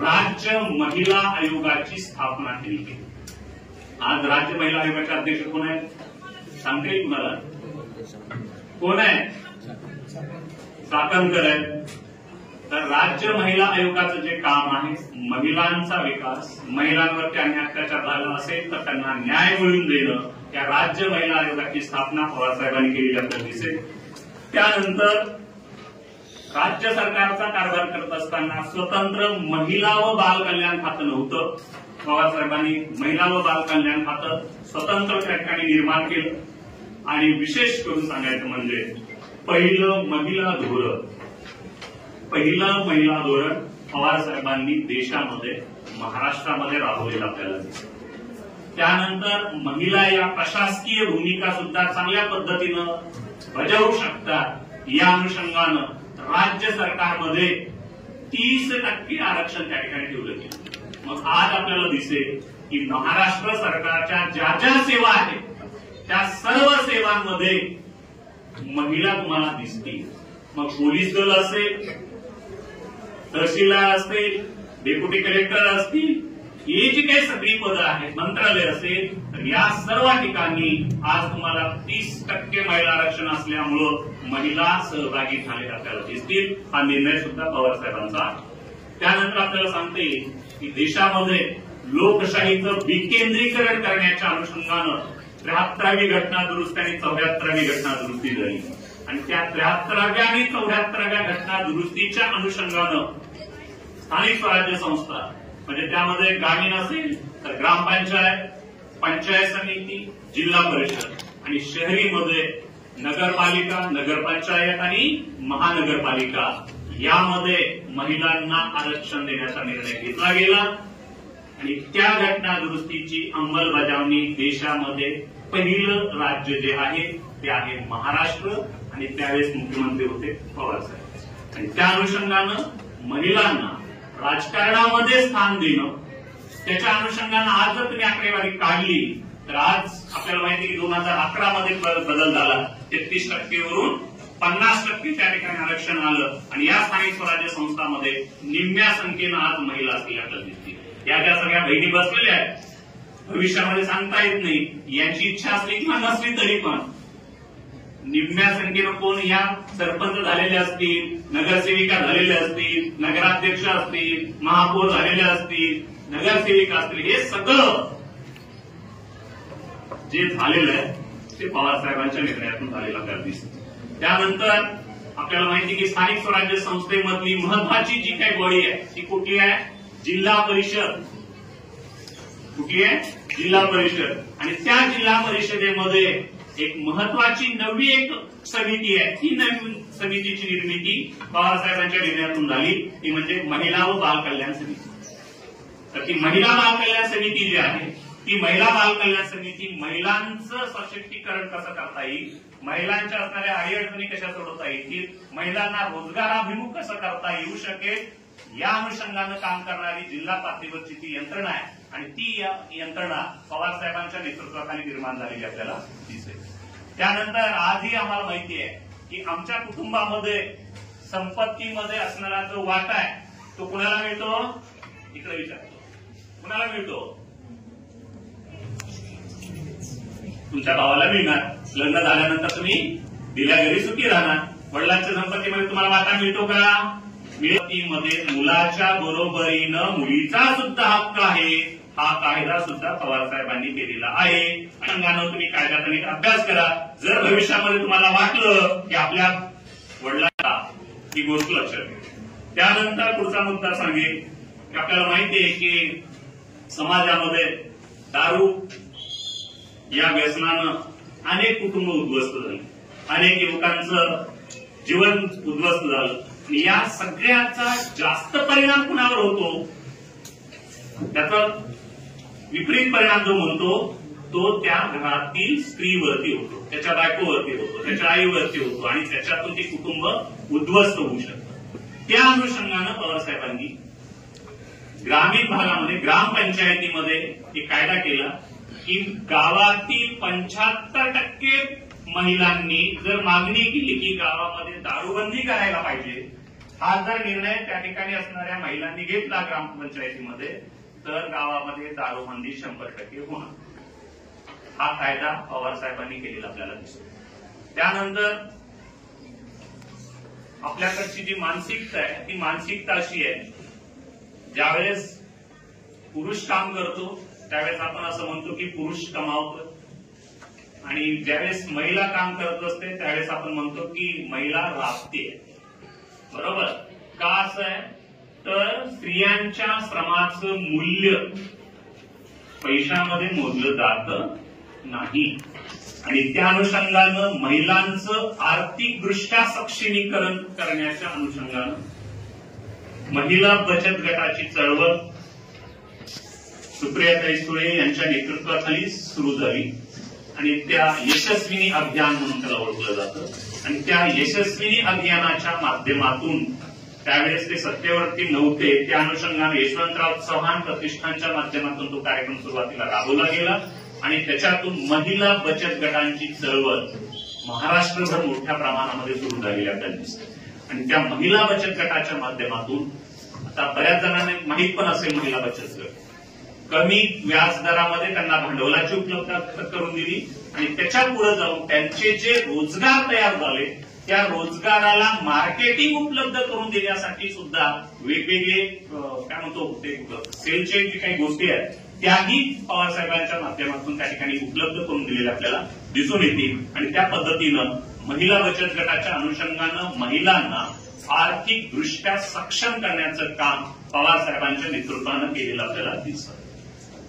राज्य महिला आयोगाची स्थापना केली गेली. आज राज्य महिला आयोगाचे अध्यक्ष कोण आहेत सांगता येईल तुम्हाला? कोण आहे? चाकणकर आहेत. तर राज्य महिला आयोगाचं जे काम आहे महिलांचा विकास, महिलांवरती अन्याय अत्याचार झाला असेल तर त्यांना न्याय मिळवून देणं, या राज्य महिला आयोगाची स्थापना पवार साहेबांनी केलेली आपल्याला दिसेल. त्यानंतर राज्य सरकारचा कारभार करत असताना स्वतंत्र महिला व बाल कल्याण खातं नव्हतं. पवार साहेबांनी महिला व बाल कल्याण खातं स्वतंत्र त्या ठिकाणी निर्माण केलं. आणि विशेष करून सांगायचं म्हणजे पहिलं महिला धोरण पवार साहेबांनी देशामध्ये महाराष्ट्रामध्ये राबवलेलं आपल्याला दिसतं. त्यानंतर महिला या प्रशासकीय भूमिका सुद्धा चांगल्या पद्धतीनं बजावू शकतात. या अनुषंगानं राज्य सरकारमध्ये 30% आरक्षण त्या ठिकाणी ठेवलं गेलं. मग आज आपल्याला दिसेल की महाराष्ट्र सरकारच्या ज्या ज्या सेवा आहेत त्या सर्व सेवांमध्ये महिला तुम्हाला दिसतील. मग पोलीस दल असेल, तहसीलदार असतील, डेप्युटी कलेक्टर असतील, ही जी काही सगळी पदं आहेत, मंत्रालय असेल, तर या सर्व ठिकाणी आज तुम्हाला 30% महिला आरक्षण असल्यामुळं महिला सहभागी झालेल्या आपल्याला दिसतील. हा निर्णय सुद्धा पवार साहेबांचा. त्यानंतर आपल्याला सांगता येईल की देशामध्ये लोकशाहीचं विकेंद्रीकरण करण्याच्या अनुषंगानं 73वी घटना दुरुस्ती आणि 74वी घटना दुरुस्ती झाली. आणि त्या 73व्या आणि 74व्या घटना दुरुस्तीच्या अनुषंगानं स्थानिक स्वराज्य संस्था म्हणजे त्यामध्ये ग्रामीण असेल तर ग्रामपंचायत, पंचायत समिती, जिल्हा परिषद आणि शहरीमध्ये नगरपालिका, नगरपंचायत आणि महानगरपालिका यामध्ये महिलांना आरक्षण देण्याचा निर्णय घेतला गेला आणि त्या घटना दुरुस्तीची अंमलबजावणी देशामध्ये पहिलं राज्य जे आहे ते आहे महाराष्ट्र आणि त्यावेळेस मुख्यमंत्री होते पवार साहेब आणि त्या अनुषंगानं महिलांना राजकारणामध्ये स्थान देणं, त्याच्या अनुषंगानं आज जर तुम्ही आकडेवारी काढली तर आज आपल्याला माहिती आहे की 2011 मध्ये बदल झाला, 33% वरून 50% त्या ठिकाणी आरक्षण आलं आणि या स्थानिक स्वराज्य संस्थांमध्ये निम्म्या संख्येनं आज महिला असलेल्या आपल्याला दिसतील। या ज्या सगळ्या बहिणी बसलेल्या आहेत, भविष्यामध्ये सांगता येत नाही, यांची इच्छा असली किंवा नसली तरी पण निम्म्या संख्येनं कोण या सरपंच झालेले असतील, नगरसेविका झालेल्या असतील, नगराध्यक्ष असतील, महापौर झालेल्या असतील, नगरसेविका असतील, हे सगळं जे झालेलं आहे ते पवार साहेबांच्या निर्णयातून झालेलं आपल्याला दिसतं। त्यानंतर आपल्याला माहिती की स्थानिक स्वराज्य संस्थेमधली महत्वाची जी काही बॉडी आहे ती कुठली आहे? जिल्हा परिषद। कुठली आहे? जिल्हा परिषद। आणि त्या जिल्हा परिषदेमध्ये एक महत्वाची नवी एक समिती आहे, ती नवीन समितीची निर्मिती पवार साहेबांच्या निर्णयातून झाली, ती म्हणजे महिला व बाल कल्याण समिती। तर ती महिला बाल कल्याण समिती जी आहे ती महिला बाल कल्याण समिती महिलांचं सशक्तीकरण कसं करता येईल, महिलांच्या असणाऱ्या अडीअडचणी कशा सोडवता येतील, महिलांना रोजगाराभिमुख कसं करता येऊ शकेल, या अनुषंगानं काम करणारी जिल्हा पातळीवरची ती यंत्रणा आहे आणि ती यंत्रणा पवार साहेबांच्या नेतृत्वाखाली निर्माण झालेली आपल्याला दिसेल। त्यानंतर आजही आम्हाला माहिती आहे की आमच्या कुटुंबामध्ये संपत्तीमध्ये असणारा जो वाटा आहे तो कुणाला मिळतो? इकडे विचारतो, कुणाला मिळतो? तुमच्या भावाला मिळणार, लग्न झाल्यानंतर तुम्ही दिल्या घरी सुखी राहणार, वडिलांच्या संपत्तीमध्ये तुम्हाला वाटा मिळतो का? मध्ये मुलाच्या बरोबरीनं मुलीचा सुद्धा हक्क आहे, हा कायदा सुद्धा पवार साहेबांनी केलेला आहे। अंगानं तुम्ही कायद्याचा नीट अभ्यास करा, जर भविष्यामध्ये तुम्हाला वाटलं की आपल्या वडिलांना ही गोष्ट लक्षात घ्या। त्यानंतर पुढचा मुद्दा सांगेल की आपल्याला माहिती आहे की समाजामध्ये दारू या व्यसनानं अनेक कुटुंब उद्ध्वस्त झाली, अनेक युवकांचं जीवन उद्ध्वस्त झालं आणि या सगळ्याचा जास्त परिणाम कुणावर होतो? त्याचा विपरीत परिणाम जो म्हणतो तो त्या घरातील स्त्रीवरती होतो, त्याच्या बायकोवरती होतो, त्याच्या आईवरती होतो आणि त्याच्यातून ते कुटुंब उद्ध्वस्त होऊ शकतं। त्या अनुषंगानं पवार साहेबांनी ग्रामीण भागामध्ये ग्रामपंचायतीमध्ये एक कायदा केला की गावातील 75% महिलांनी जर मागणी केली की गावामध्ये दारूबंदी करायला पाहिजे, हा जर निर्णय त्या ठिकाणी असणाऱ्या महिलांनी घेतला ग्रामपंचायतीमध्ये, तर गावामध्ये दारूबंदी 100% होणार। हा कायदा पवार साहेबांनी केलेला आपल्याला दिसतो। त्यानंतर आपल्याकडची जी मानसिकता आहे ती मानसिकता अशी आहे, ज्यावेळेस पुरुष काम करतो त्यावेळेस आपण असं म्हणतो की पुरुष कमावतो आणि ज्यावेळेस महिला काम करत असते त्यावेळेस आपण म्हणतो की महिला राबते। बरोबर का असं आहे? तर स्त्रियांच्या श्रमाचं मूल्य पैशामध्ये मोजलं जात नाही आणि त्या अनुषंगानं महिलांचं आर्थिकदृष्ट्या सक्षमीकरण करण्याच्या अनुषंगानं महिला बचत गटाची चळवळ सुप्रियाताई सुळे यांच्या नेतृत्वाखाली सुरू झाली आणि त्या यशस्विनी अभियान म्हणून त्याला ओळखलं जातं आणि त्या यशस्विनी अभियानाच्या माध्यमातून त्यावेळेस ते सत्तेवरती नव्हते, त्या अनुषंगाने यशवंतराव चव्हाण प्रतिष्ठानच्या माध्यमातून तो कार्यक्रम सुरुवातीला राबवला गेला आणि त्याच्यातून महिला बचत गटांची चळवळ महाराष्ट्रभर मोठ्या प्रमाणामध्ये सुरू झालेली आपल्याला दिसते आणि त्या महिला बचत गटाच्या माध्यमातून आता बऱ्याच जणांना माहीत पण असेल महिला बचत गट कमी व्याजदरामध्ये त्यांना भांडवलाची उपलब्धता करून दिली आणि त्याच्या पुढे जाऊन त्यांचे जे रोजगार तयार झाले त्या रोजगाराला मार्केटिंग उपलब्ध करून देण्यासाठी सुद्धा वेगवेगळे काय म्हणतो ते सेलचे जे काही गोष्टी आहेत त्याही पवारसाहेबांच्या माध्यमातून त्या ठिकाणी उपलब्ध करून दिलेल्या आपल्याला दिसून येतील आणि त्या पद्धतीनं महिला बचत गटाच्या अनुषंगानं महिलांना आर्थिकदृष्ट्या सक्षम करण्याचं काम पवार साहेबांच्या नेतृत्वानं केलेलं आपल्याला दिसतं।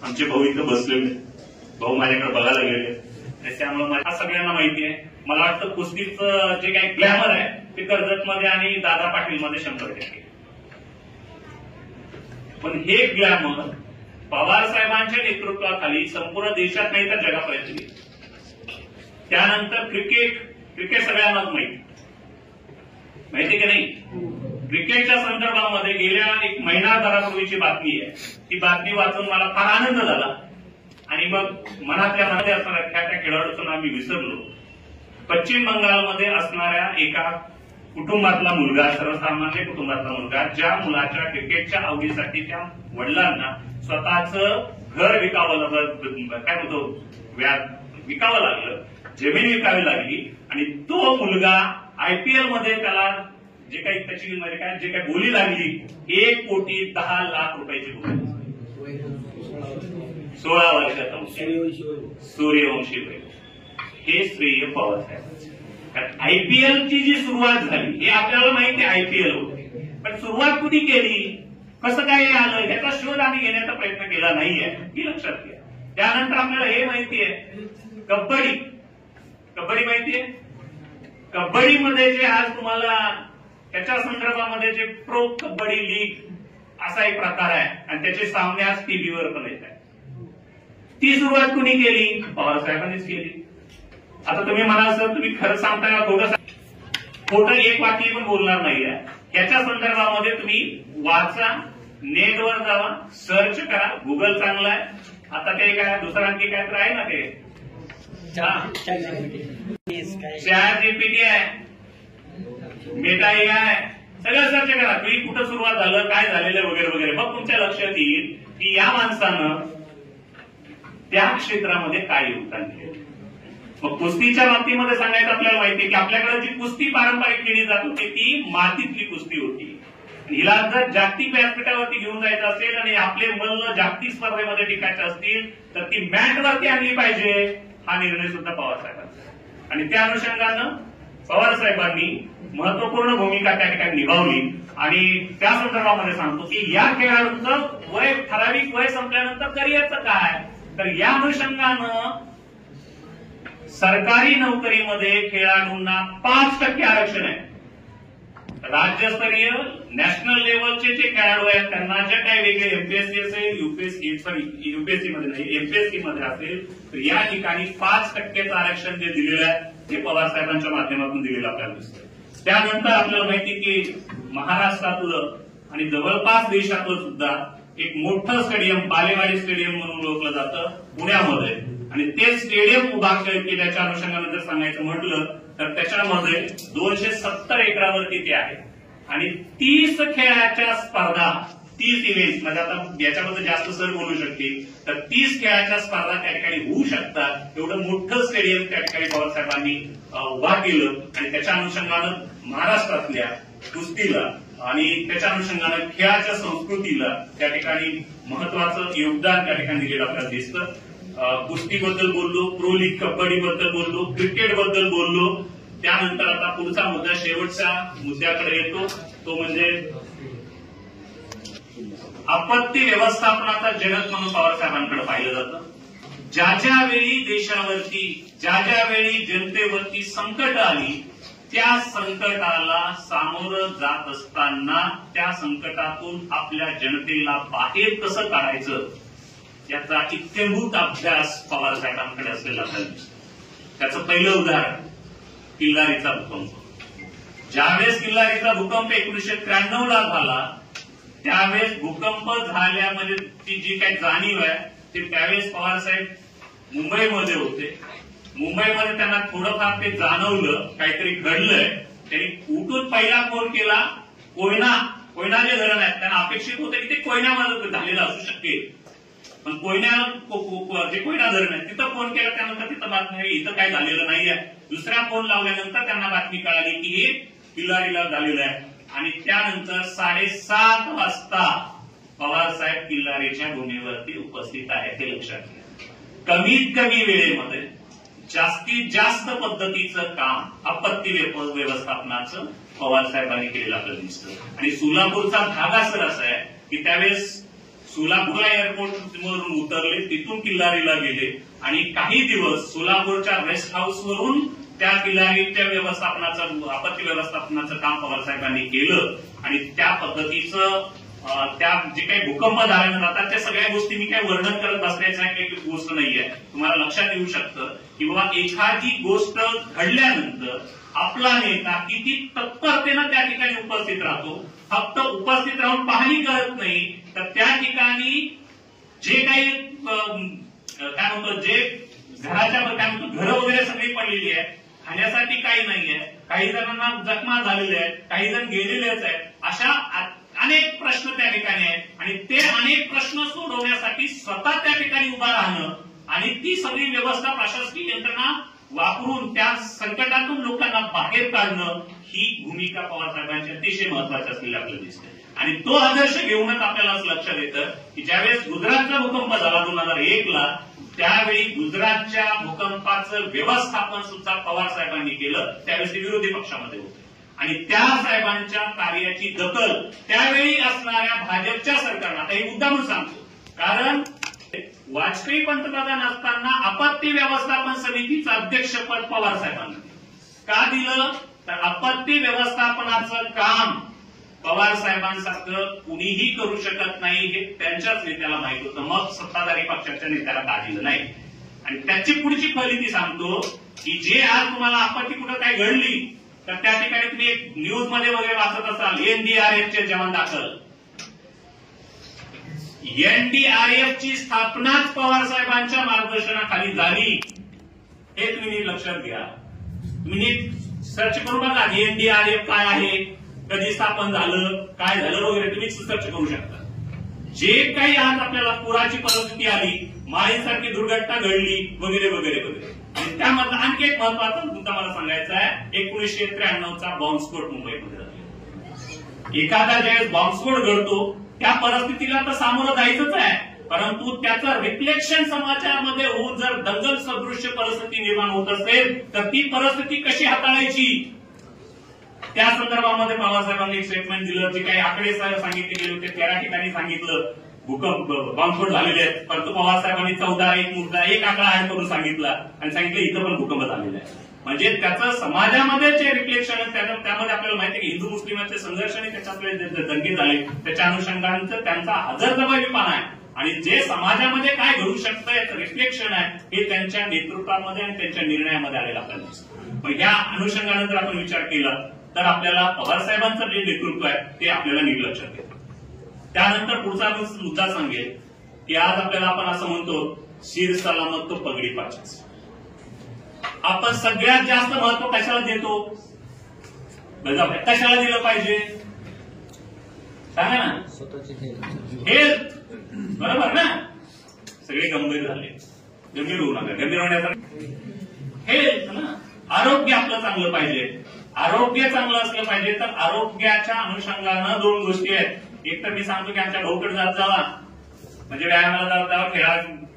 आमचे भाऊ इथं बसलेले भाऊ माझ्याकडे बघायला गेले, त्यामुळे मला सगळ्यांना माहिती आहे. मला वाटतं कुस्तीचं जे काही ग्लॅमर आहे ते कर्जतमध्ये आणि दादा पाटीलमध्ये 100%. पण हे ग्लॅमर पवार साहेबांच्या नेतृत्वाखाली संपूर्ण देशात नाही तर जगापर्यंत गेले. त्यानंतर क्रिकेट सगळ्यांनाच माहिती की नाही. क्रिकेटच्या संदर्भामध्ये गेल्या 1 महिनाभरापूर्वीची बातमी आहे. ती बातमी वाचून मला फार आनंद झाला आणि मग मनातल्या मध्ये असणाऱ्या त्या खेळाडूचं नाव मी विसरलो. पश्चिम बंगालमध्ये असणाऱ्या एका कुटुंबातला मुलगा, सर्वसामान्य कुटुंबातला मुलगा, ज्या मुलाच्या क्रिकेटच्या आवडीसाठी त्या वडिलांना स्वतःचं घर विकावं लागलं, जमीन विकावी लागली आणि तो मुलगा आयपीएल मध्ये त्याला जे काही त्याची जे काही बोली लागली 1,10,00,000 रुपयाची बोली. 16 वर्षाचा सूर्यवंशी वय. हे श्रेय पवार साहेब. कारण आयपीएलची जी सुरुवात झाली हे आपल्याला माहिती आहे, आयपीएल होते, पण सुरुवात कुणी केली, कसं काय आलं याचा शोध आम्ही घेण्याचा प्रयत्न केला नाहीये, ही लक्षात घ्या. त्यानंतर आपल्याला हे माहिती आहे कबड्डी माहितीये. कबड्डीमध्ये जे आज तुम्हाला त्याच्या संदर्भामध्ये जे प्रो कबड्डी लीग असा एक प्रकार आहे आणि त्याचे सामने आज टीव्हीवर पण येत आहेत. ती सुरुवात कुणी केली? पवार साहेबांनीच केली. आता तुम्ही म्हणाल सर तुम्ही खरं सांगताय का खोटं एक वाक्य पण बोलणार नाहीये. याच्या संदर्भामध्ये तुम्ही वाचा, नेटवर जावा, सर्च करा. गुगल चांगला आहे. आता ते काय दुसरं आणखी काय तर आहे ना, ते ChatGPT आहे, मेटा AI आहे, सगळं सर्च करा. तुम्ही कुठं सुरुवात झालं, काय झालेलं वगैरे वगैरे, मग तुमच्या लक्षात येईल की या माणसानं त्या क्षेत्रामध्ये काय योगदान दिले. मग कुस्तीच्या बाबतीमध्ये सांगायचं आपल्याला माहिती आहे की आपल्याकडे जी कुस्ती पारंपरिक केली जात होती ती मातीतली कुस्ती होती. हिला जर जागतिक व्यासपीठावरती घेऊन जायचं असेल आणि आपले मल्ल जागतिक स्पर्धेमध्ये टिकायचे असतील तर ती मॅटवरती आणली पाहिजे, हा निर्णय सुद्धा पवार साहेबांचा. आणि त्या अनुषंगानं पवार साहेबांनी महत्वपूर्ण भूमिका त्या ठिकाणी निभावली. आणि त्या संदर्भामध्ये सांगतो की या खेळाडूंचं वय, ठराविक वय संपल्यानंतर करिअरचं काय, तर या अनुषंगानं सरकारी नोकरीमध्ये खेळाडूंना 5% आरक्षण आहे. राज्यस्तरीय नॅशनल लेवलचे जे खेळाडू आहेत त्यांना जे काही वेगळे एमपीएससी असेल, युपीएससी मध्ये नाही, एमपीएससी मध्ये असेल, तर या ठिकाणी 5% आरक्षण जे दिलेलं आहे ते पवार साहेबांच्या माध्यमातून दिलेलं आपल्याला दिसतं. त्यानंतर आपल्याला माहिती की महाराष्ट्रातलं आणि जवळपास देशातलं सुद्धा एक मोठं स्टेडियम, बालेवाडी स्टेडियम म्हणून ओळखलं जातं पुण्यामध्ये, आणि ते स्टेडियम उभा केल्याच्या अनुषंगानं जर सांगायचं म्हटलं तर त्याच्यामध्ये 270 एकरावरती ते आहे. आणि 30 खेळाच्या स्पर्धा, 30 इव्हेंट, म्हणजे आता याच्यामध्ये जास्त सर बोलू शकतील, तर 30 खेळाच्या स्पर्धा त्या ठिकाणी होऊ शकतात. एवढं मोठं स्टेडियम त्या ठिकाणी पवार साहेबांनी उभा केलं आणि त्याच्या अनुषंगानं महाराष्ट्रातल्या कुस्तीला आणि त्याच्या अनुषंगानं खेळाच्या संस्कृतीला त्या ठिकाणी महत्वाचं योगदान त्या ठिकाणी दिलेलं आपल्याला दिसतं. कुस्तीबद्दल बोललो, प्रो लीग कबड्डीबद्दल बोललो, क्रिकेटबद्दल बोललो. त्यानंतर आता पुढचा मुद्दा, शेवटच्या मुद्द्याकडे येतो, तो म्हणजे आपत्ती व्यवस्थापनाचा जनक म्हणून पवार साहेबांकडे पाहिलं जातं. ज्या वेळी देशावरती, ज्या वेळी जनतेवरती संकट आली, त्या संकटाला सामोरं जात असताना त्या संकटातून आपल्या जनतेला बाहेर कसं काढायचं याचा इत्यंभूत अभ्यास पवार साहेबांकडे असलेला आपल्याला दिसतो. त्याचं पहिलं उदाहरण किल्लारीचा भूकंप. ज्यावेळेस किल्लारीचा भूकंप 1993ला झाला, त्यावेळेस भूकंप झाल्या म्हणजे ती जी काही जाणीव आहे ती त्यावेळेस पवार साहेब मुंबईमध्ये होते. मुंबईमध्ये त्यांना थोडंफार ते जाणवलं काहीतरी घडलंय. त्यांनी उठून पहिला फोन केला कोयना जे धरण आहे, त्यांना अपेक्षित होतं की ते कोयनामध्ये झालेलं असू शकेल, पण जे कोयना धरण आहे तिथं फोन केला, त्यानंतर तिथं बातमी इथं काय झालेलं नाहीये. दुसऱ्या फोन लावल्यानंतर त्यांना बातमी कळाली की हे किल्लारीला झालेलं आहे. आणि त्यानंतर 7:30 वाजता पवार साहेब किल्लारीच्या भूमीवरती उपस्थित आहे, हे लक्षात घ्या. कमीत कमी वेळेमध्ये जास्तीत जास्त पद्धतीचं काम आपत्ती व्यवस्थापनाचं पवार साहेबांनी केलेलं आपल्याला दिसतं. आणि सोलापूरचा भाग असं असा आहे की त्यावेळेस सोलापूरला एअरपोर्ट वरून उतरले, तिथून किल्लारीला गेले आणि काही दिवस सोलापूरच्या रेस्ट हाऊस वरून त्या किल्लारीच्या व्यवस्थापनाचं, आपत्ती व्यवस्थापनाचं काम पवार साहेबांनी केलं आणि त्या पद्धतीचं त्या जे काही भूकंप झाल्यानंतर आता त्या सगळ्या गोष्टी मी काही वर्णन करत बसण्याची काही गोष्ट नाहीये. तुम्हाला लक्षात येऊ शकतं की बाबा एखादी गोष्ट घडल्यानंतर आपला नेता किती तत्परतेनं त्या ठिकाणी उपस्थित राहतो. फक्त उपस्थित राहून पाहणी करत नाही, तर त्या ठिकाणी जे काही काय म्हणतो, जे घराच्या काय म्हणतो घरं वगैरे सगळी पडलेली आहे, खाण्यासाठी काही नाहीये, काही जणांना जखमा झालेल्या आहेत, काही जण गेलेलेच आहेत, अशा अनेक प्रश्न त्या ठिकाणी आहेत आणि ते अनेक प्रश्न सोडवण्यासाठी स्वतः त्या ठिकाणी उभा राहणं आणि ती सगळी व्यवस्था प्रशासकीय यंत्रणा वापरून त्या संकटातून लोकांना बाहेर काढणं ही भूमिका पवार साहेबांची अतिशय महत्वाची असलेली आपल्याला दिसते. आणि तो आदर्श घेऊनच आपल्याला असं लक्षात येतं की ज्यावेळेस गुजरातचा भूकंप झाला 2001ला, त्यावेळी गुजरातच्या भूकंपाचं व्यवस्थापन सुद्धा पवार साहेबांनी केलं. त्यावेळेस ते विरोधी पक्षामध्ये होते आणि त्या साहेबांच्या कार्याची दखल त्यावेळी असणाऱ्या भाजपच्या सरकारनं, आता हे मुद्दा म्हणून सांगतो, कारण वाजपेयी पंतप्रधान असताना आपत्ती व्यवस्थापन समितीचं अध्यक्षपद पवार साहेबांना का दिलं, तर आपत्ती व्यवस्थापनाचं काम पवार साहेबांसारखं कुणीही करू शकत नाही हे त्यांच्याच नेत्याला माहित होतं. मग सत्ताधारी पक्षाच्या नेत्याला का दिलं नाही. आणि त्याची पुढची फलिती सांगतो की जे आज तुम्हाला आपत्ती कुठं काय घडली, तर त्या ठिकाणी तुम्ही एक न्यूज मध्ये वगैरे वाचत असाल, एनडीआरएफचे जवान दाखल. एनडीआरएफची स्थापनाच पवार साहेबांच्या मार्गदर्शनाखाली झाली, हे तुम्ही नीट लक्षात घ्या. तुम्ही नीट सर्च करू बघा एनडीआरएफ काय आहे, कधी स्थापन झालं, काय झालं वगैरे तुम्ही सर्च करू शकता. जे काही आज आपल्याला पुराची परिस्थिती आली, माळीसारखी दुर्घटना घडली वगैरे वगैरे वगैरे. आणि त्यामधला आणखी एक महत्वाचा मुद्दा मला सांगायचा आहे, 1993चा बॉम्बस्फोट मुंबईमध्ये झाला. एखादा ज्यावेळेस बॉम्बस्फोट घडतो त्या परिस्थितीला तर सामोरं जायचंच आहे, परंतु त्याचं रिफ्लेक्शन समाजामध्ये होऊन जर दंगल सदृश्य परिस्थिती निर्माण होत असेल तर ती परिस्थिती कशी हाताळायची, त्या संदर्भामध्ये पवारसाहेबांनी एक स्टेटमेंट दिलं. जे काही आकडे सांगितले गेले होते 13 ठिकाणी सांगितलं भूकंप बॉम्बस्फोट झालेले आहेत, परंतु पवारसाहेबांनी 14 एक मुद्दा एक आकडा ऍड करून सांगितला आणि सांगितलं इथं पण भूकंप झालेला आहे. म्हणजे त्याचं समाजामध्ये जे रिफ्लेक्शन आहे त्यामध्ये आपल्याला माहिती आहे की हिंदू मुस्लिमांचे संघर्ष आणि त्याच्यातले दंगे झाले, त्याच्या अनुषंगानं त्यांचा हजरजबाबीपणा आहे आणि जे समाजामध्ये काय घडू शकतं याचं रिफ्लेक्शन आहे हे त्यांच्या नेतृत्वामध्ये आणि त्यांच्या निर्णयामध्ये आलेलं आपल्याला दिसतं. मग या अनुषंगानं जर आपण विचार केला तर आपल्याला पवारसाहेबांचं जे नेतृत्व आहे ते आपल्याला नीट लक्षात येतं. त्यानंतर पुढचा मुद्दा सांगेल की आज आपल्याला आपण असं म्हणतो शिर सलामत तो पगडी पाचच. आपण सगळ्यात जास्त महत्व कशाला देतो, कशाला दिलं पाहिजे सांगा ना, हेल्थ. बरोबर ना, सगळे गंभीर झाले, गंभीर होऊ नका, गंभीर होण्याचा हेल्थ ना, आरोग्य आपलं चांगलं पाहिजे. आरोग्य चांगलं असलं पाहिजे तर आरोग्याच्या अनुषंगानं दोन गोष्टी आहेत. एक तर मी सांगतो की आमच्या भाऊकडे जात जावा, म्हणजे व्यायामाला जात जावा,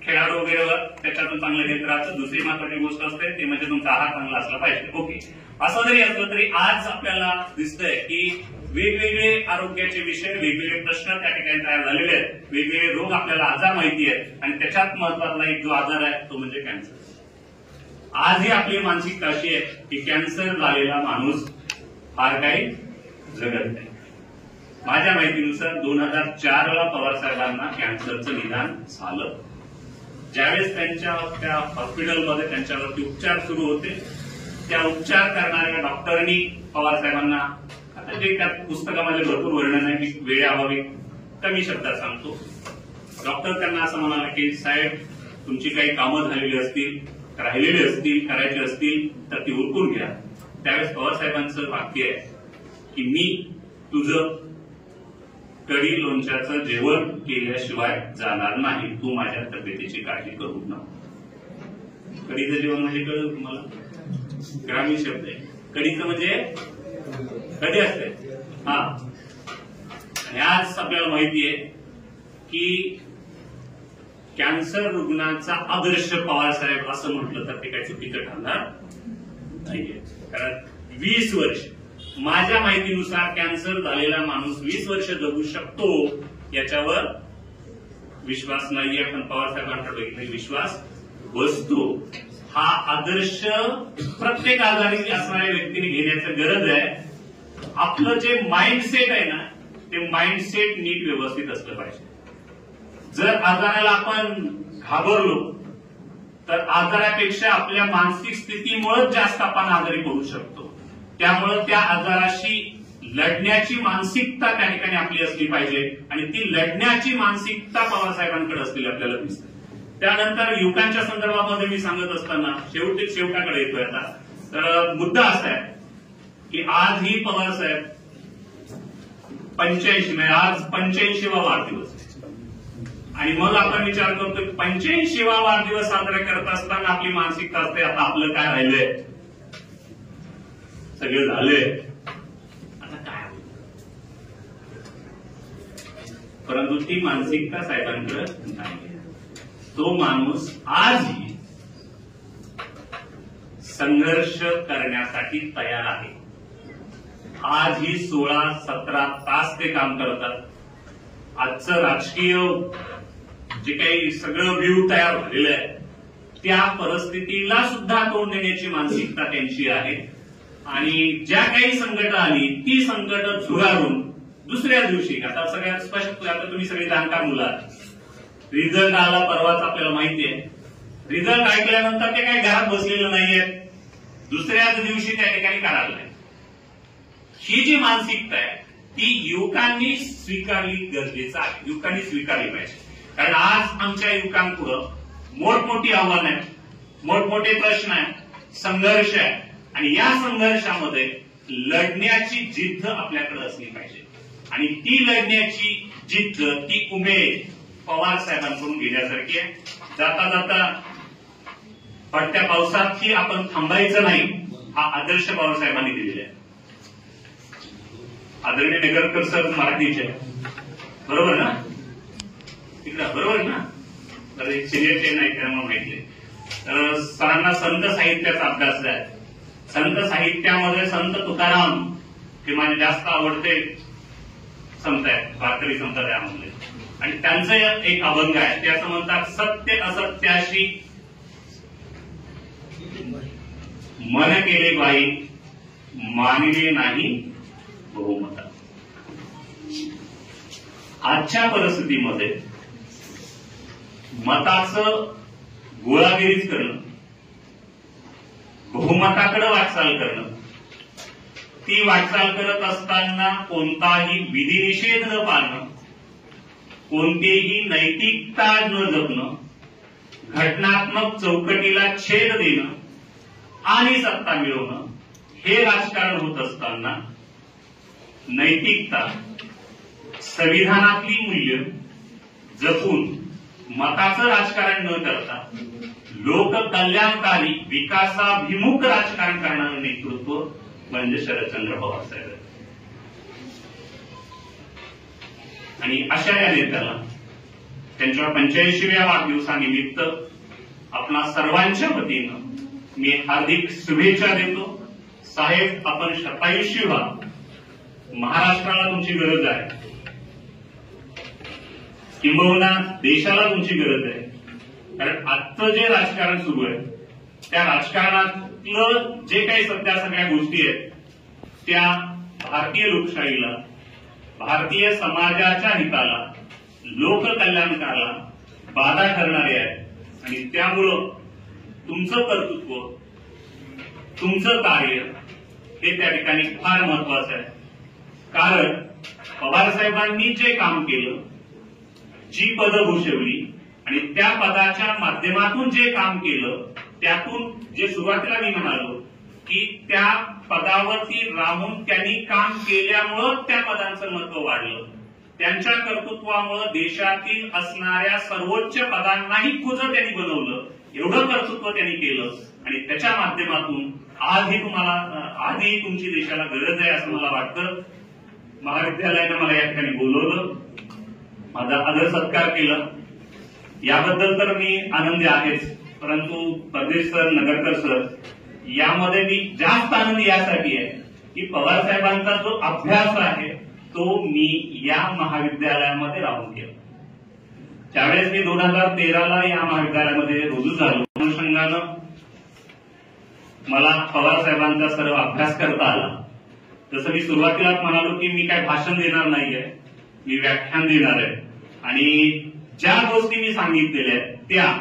खेळाडू वगैरे त्याच्यातून चांगलं घेत राहायचं. दुसरी महत्वाची गोष्ट असते ते म्हणजे तुमचा आहार चांगला असला पाहिजे. ओके, असं जरी असलं तरी आज आपल्याला दिसतंय की वेगवेगळे आरोग्याचे विषय, वेगवेगळे प्रश्न त्या ठिकाणी तयार झालेले आहेत, वेगवेगळे रोग आपल्याला आजार माहिती आहेत आणि त्याच्यात महत्वाचा एक जो आजार आहे तो म्हणजे कॅन्सर. आजही आपली मानसिकता अशी आहे की कॅन्सर झालेला माणूस फार काही जगत नाही. माझ्या माहितीनुसार 2004ला पवार साहेबांना कॅन्सरचं निदान झालं. ज्यावेळेस त्यांच्या त्या हॉस्पिटलमध्ये त्यांच्यावरती उपचार सुरू होते, त्या उपचार करणाऱ्या डॉक्टरांनी पवार साहेबांना, आता जे त्या पुस्तकामध्ये भरपूर वर्णन आहे, मी वेळेअभावी कमी शब्दात सांगतो. डॉक्टर त्यांना असं म्हणाला की साहेब तुमची काही कामं झालेली असतील, राहिलेली असतील, करायची असतील तर ती उरकून घ्या. त्यावेळेस पवार साहेबांचं वाक्य आहे की मी तुझं कढी लोणच्याचं जेवण केल्याशिवाय जाणार नाही, तू माझ्या तब्येतीची काळजी करू नको. कढीचं जेवण म्हणजे कळलं तुम्हाला, ग्रामीण शब्द आहे. कढीचं म्हणजे कधी असते हा. आणि आज आपल्याला माहिती आहे की कॅन्सर रुग्णाचा आदर्श पवार साहेब असं म्हटलं तर ते काही चुकीचं ठरणार नाहीये. कारण 20 वर्ष माझ्या माहितीनुसार कॅन्सर झालेला माणूस 20 वर्ष जगू शकतो याच्यावर विश्वास नाहीये, पण पवार साहेबांकडे बघितलं विश्वास बसतो. हा आदर्श प्रत्येक आजारी असणाऱ्या व्यक्तीने घेण्याची गरज आहे. आपलं जे माइंडसेट आहे ना, ते माइंडसेट नीट व्यवस्थित असलं पाहिजे. जर आजाराला आपण घाबरलो तर आजारापेक्षा आपल्या मानसिक स्थितीमुळेच जास्त आपण आजारी पडू शकतो. त्यामुळे त्या आजाराशी लढण्याची मानसिकता त्या ठिकाणी आपली असली पाहिजे आणि ती लढण्याची मानसिकता पवारसाहेबांकडे असलेली आपल्याला दिसते. त्यानंतर युवकांच्या संदर्भामध्ये मी सांगत असताना शेवटाकडे येतोय आता. तर मुद्दा असा आहे की आजही पवारसाहेब 85 म्हणजे आज 85वा वाढदिवस आणि मग आपण विचार करतो की 85वा वाढदिवस साजरा करत असताना आपली मानसिकता असते आता आपलं काय राहिलंय, सगळं झालंय, आता काय. परंतु ती मानसिकता साहेबांकडे नाही. तो माणूस आजही संघर्ष करण्यासाठी तयार आहे. आजही 16-17 तास ते काम करतात. आजचं राजकीय जे काही सगळं व्ह्यू तयार झालेलं आहे त्या परिस्थितीला सुद्धा तोंड देण्याची मानसिकता त्यांची आहे. आणि ज्या काही संकट आली ती संकट झुगारून दुसऱ्या दिवशी आता सगळ्यात स्पष्ट, आता तुम्ही सगळी जाणकार मुलं आहात. रिझल्ट आला परवाच आपल्याला माहिती आहे. रिझल्ट ऐकल्यानंतर ते काही घरात बसलेलं नाहीये, दुसऱ्याच दिवशी त्या ठिकाणी करायला नाही. ही जी मानसिकता आहे ती युवकांनी स्वीकारली गरजेचं आहे, युवकांनी स्वीकारली पाहिजे. कारण आज आमच्या युवकांपुढं मोठमोठी आव्हानं आहेत, मोठमोठे प्रश्न आहेत, संघर्ष आहे आणि या संघर्षामध्ये लढण्याची जिद्द आपल्याकडे असली पाहिजे. आणि ती लढण्याची जिद्द, ती उमेद पवार साहेबांकडून घेण्यासारखी आहे. जाता जाता पडत्या पावसातही आपण थांबायचं नाही, हा आदर्श पवार साहेबांनी दिलेला आहे. आदरणीय नेगरकर सर मराठीचे बरोबर ना, तिकडं बरोबर ना, तर एक सिनियर नाही त्यामुळे माहिती आहे. तर सरांना संत साहित्याचा अभ्यास आहे. संत साहित्यामध्ये संत तुकाराम हे माझे जास्त आवडते संत आहेत, वारकरी संप्रदायामधले. आणि त्यांचं एक अभंग आहे, ते असं म्हणतात, सत्य असत्याशी मन केले बाई, मानले नाही बहुमता. आजच्या परिस्थितीमध्ये मताचं गोळागिरीच करणं, बहुमताकडे वाटचाल करणं, ती वाटचाल करत असताना कोणताही विधिनिषेध न पाळणं, कोणतेही नैतिकता न जपणं, घटनात्मक चौकटीला छेद देणं आणि सत्ता मिळवणं हे राजकारण होत असताना नैतिकता, संविधानातली मूल्य जपून मताचं राजकारण न करता लोककल्याणकारी विकासाभिमुख राजकारण करणारं नेतृत्व म्हणजे शरदचंद्र पवार साहेब. आणि अशा या नेत्याला त्यांच्या 85व्या वाढदिवसानिमित्त आपणा सर्वांच्या वतीनं मी हार्दिक शुभेच्छा देतो. साहेब, आपण शतायुषी व्हा. महाराष्ट्राला तुमची गरज आहे, किंबहुना देशाला तुमची गरज आहे. कारण आजचं जे राजकारण सुरू आहे त्या राजकारणातलं जे काही सध्या सगळ्या गोष्टी आहेत त्या भारतीय लोकशाहीला, भारतीय समाजाच्या हिताला, लोककल्याणकाला बाधा ठरणारे आहेत. आणि त्यामुळं तुमचं कर्तृत्व, तुमचं कार्य हे त्या ठिकाणी फार महत्वाचं आहे. कारण पवारसाहेबांनी जे काम केलं, जी पदं भूषवली आणि त्या पदाच्या माध्यमातून जे काम केलं, त्यातून जे सुरुवातीला मी म्हणालो की त्या पदावरती राहून त्यांनी काम केल्यामुळं त्या पदांचं महत्व वाढलं. त्यांच्या कर्तृत्वामुळं देशातील असणाऱ्या सर्वोच्च पदांनाही खुजं त्यांनी बनवलं. एवढं कर्तृत्व त्यांनी केलं आणि त्याच्या माध्यमातून आजही तुमची देशाला गरज आहे असं मला वाटतं. महाविद्यालयानं मला या ठिकाणी बोलवलं, माझा आदर सत्कार केला, याबद्दल तर मी आनंदी आहेच. परंतु परदेश सर, नगरकर सर, यामध्ये मी जास्त आनंदी यासाठी आहे की पवार साहेबांचा जो अभ्यास आहे तो मी या महाविद्यालयामध्ये राहून केला. ज्यावेळेस मी 2013ला या महाविद्यालयामध्ये रुजू झालो, अनुषंगानं मला पवार साहेबांचा सर्व अभ्यास करता आला. जसं मी सुरुवातीलाच म्हणालो की मी काय भाषण देणार नाहीये, मी व्याख्यान देणार आहे आणि ज्या गोष्टी मी सांगितलेल्या आहेत त्या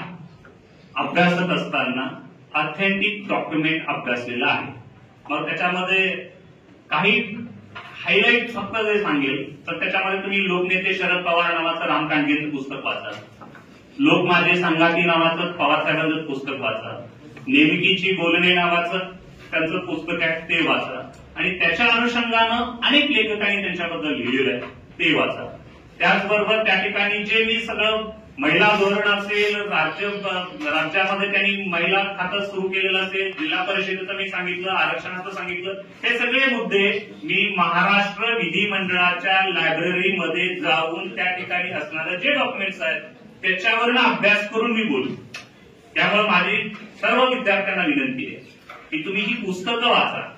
अभ्यासत असताना ऑथेंटिक डॉक्युमेंट अभ्यासलेला आहे. मग त्याच्यामध्ये काही हायलाईट फक्त जे सांगेल तर त्याच्यामध्ये तुम्ही लोकनेते शरद पवार नावाचं राम कांडगेंचं पुस्तक वाचा, लोक माझे संगाती नावाचं पवार साहेबांचं पुस्तक वाचा, नेमकीची बोलणे नावाचं त्यांचं पुस्तक आहे ते वाचा आणि त्याच्या अनुषंगानं अनेक लेखकांनी त्यांच्याबद्दल लिहिलेलं आहे ते वाचा. त्याचबरोबर त्या ठिकाणी जे मी सगळं महिला धोरण असेल, राज्यामध्ये त्यांनी महिला खातं सुरू केलेलं असेल, जिल्हा परिषदेचं मी सांगितलं, आरक्षणाचं सांगितलं, हे सगळे मुद्दे मी महाराष्ट्र विधिमंडळाच्या लायब्ररीमध्ये जाऊन त्या ठिकाणी असणारे जे डॉक्युमेंट्स आहेत त्याच्यावर अभ्यास करून मी बोलू. त्यामुळे माझी सर्व विद्यार्थ्यांना विनंती आहे की तुम्ही ही पुस्तकं वाचा,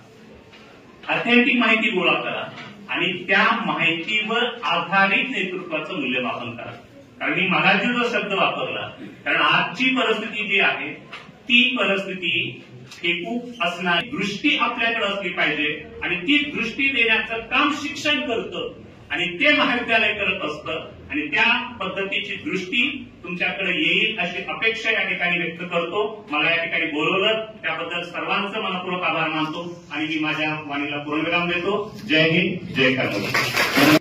ऑथेंटिक माहिती गोळा करा आणि त्या माहितीवर आधारित नेतृत्वाचं मूल्यमापन करा. कारण मी मगाशी जो शब्द वापरला, कारण आजची परिस्थिती जी आहे ती परिस्थिती फेकू असणारी दृष्टी आपल्याकडे असली पाहिजे आणि ती दृष्टी देण्याचं काम शिक्षण करतं आणि ते महाविद्यालय करत असतं आणि त्या पद्धतीची दृष्टी तुमच्याकडे येईल अशी अपेक्षा या ठिकाणी व्यक्त करतो. मला या ठिकाणी बोलवलं त्याबद्दल सर्वांचं मनपूर्वक आभार मानतो आणि मी माझ्या वाणीला पूर्णविराम देतो. जय हिंद, जय कर्नाटक.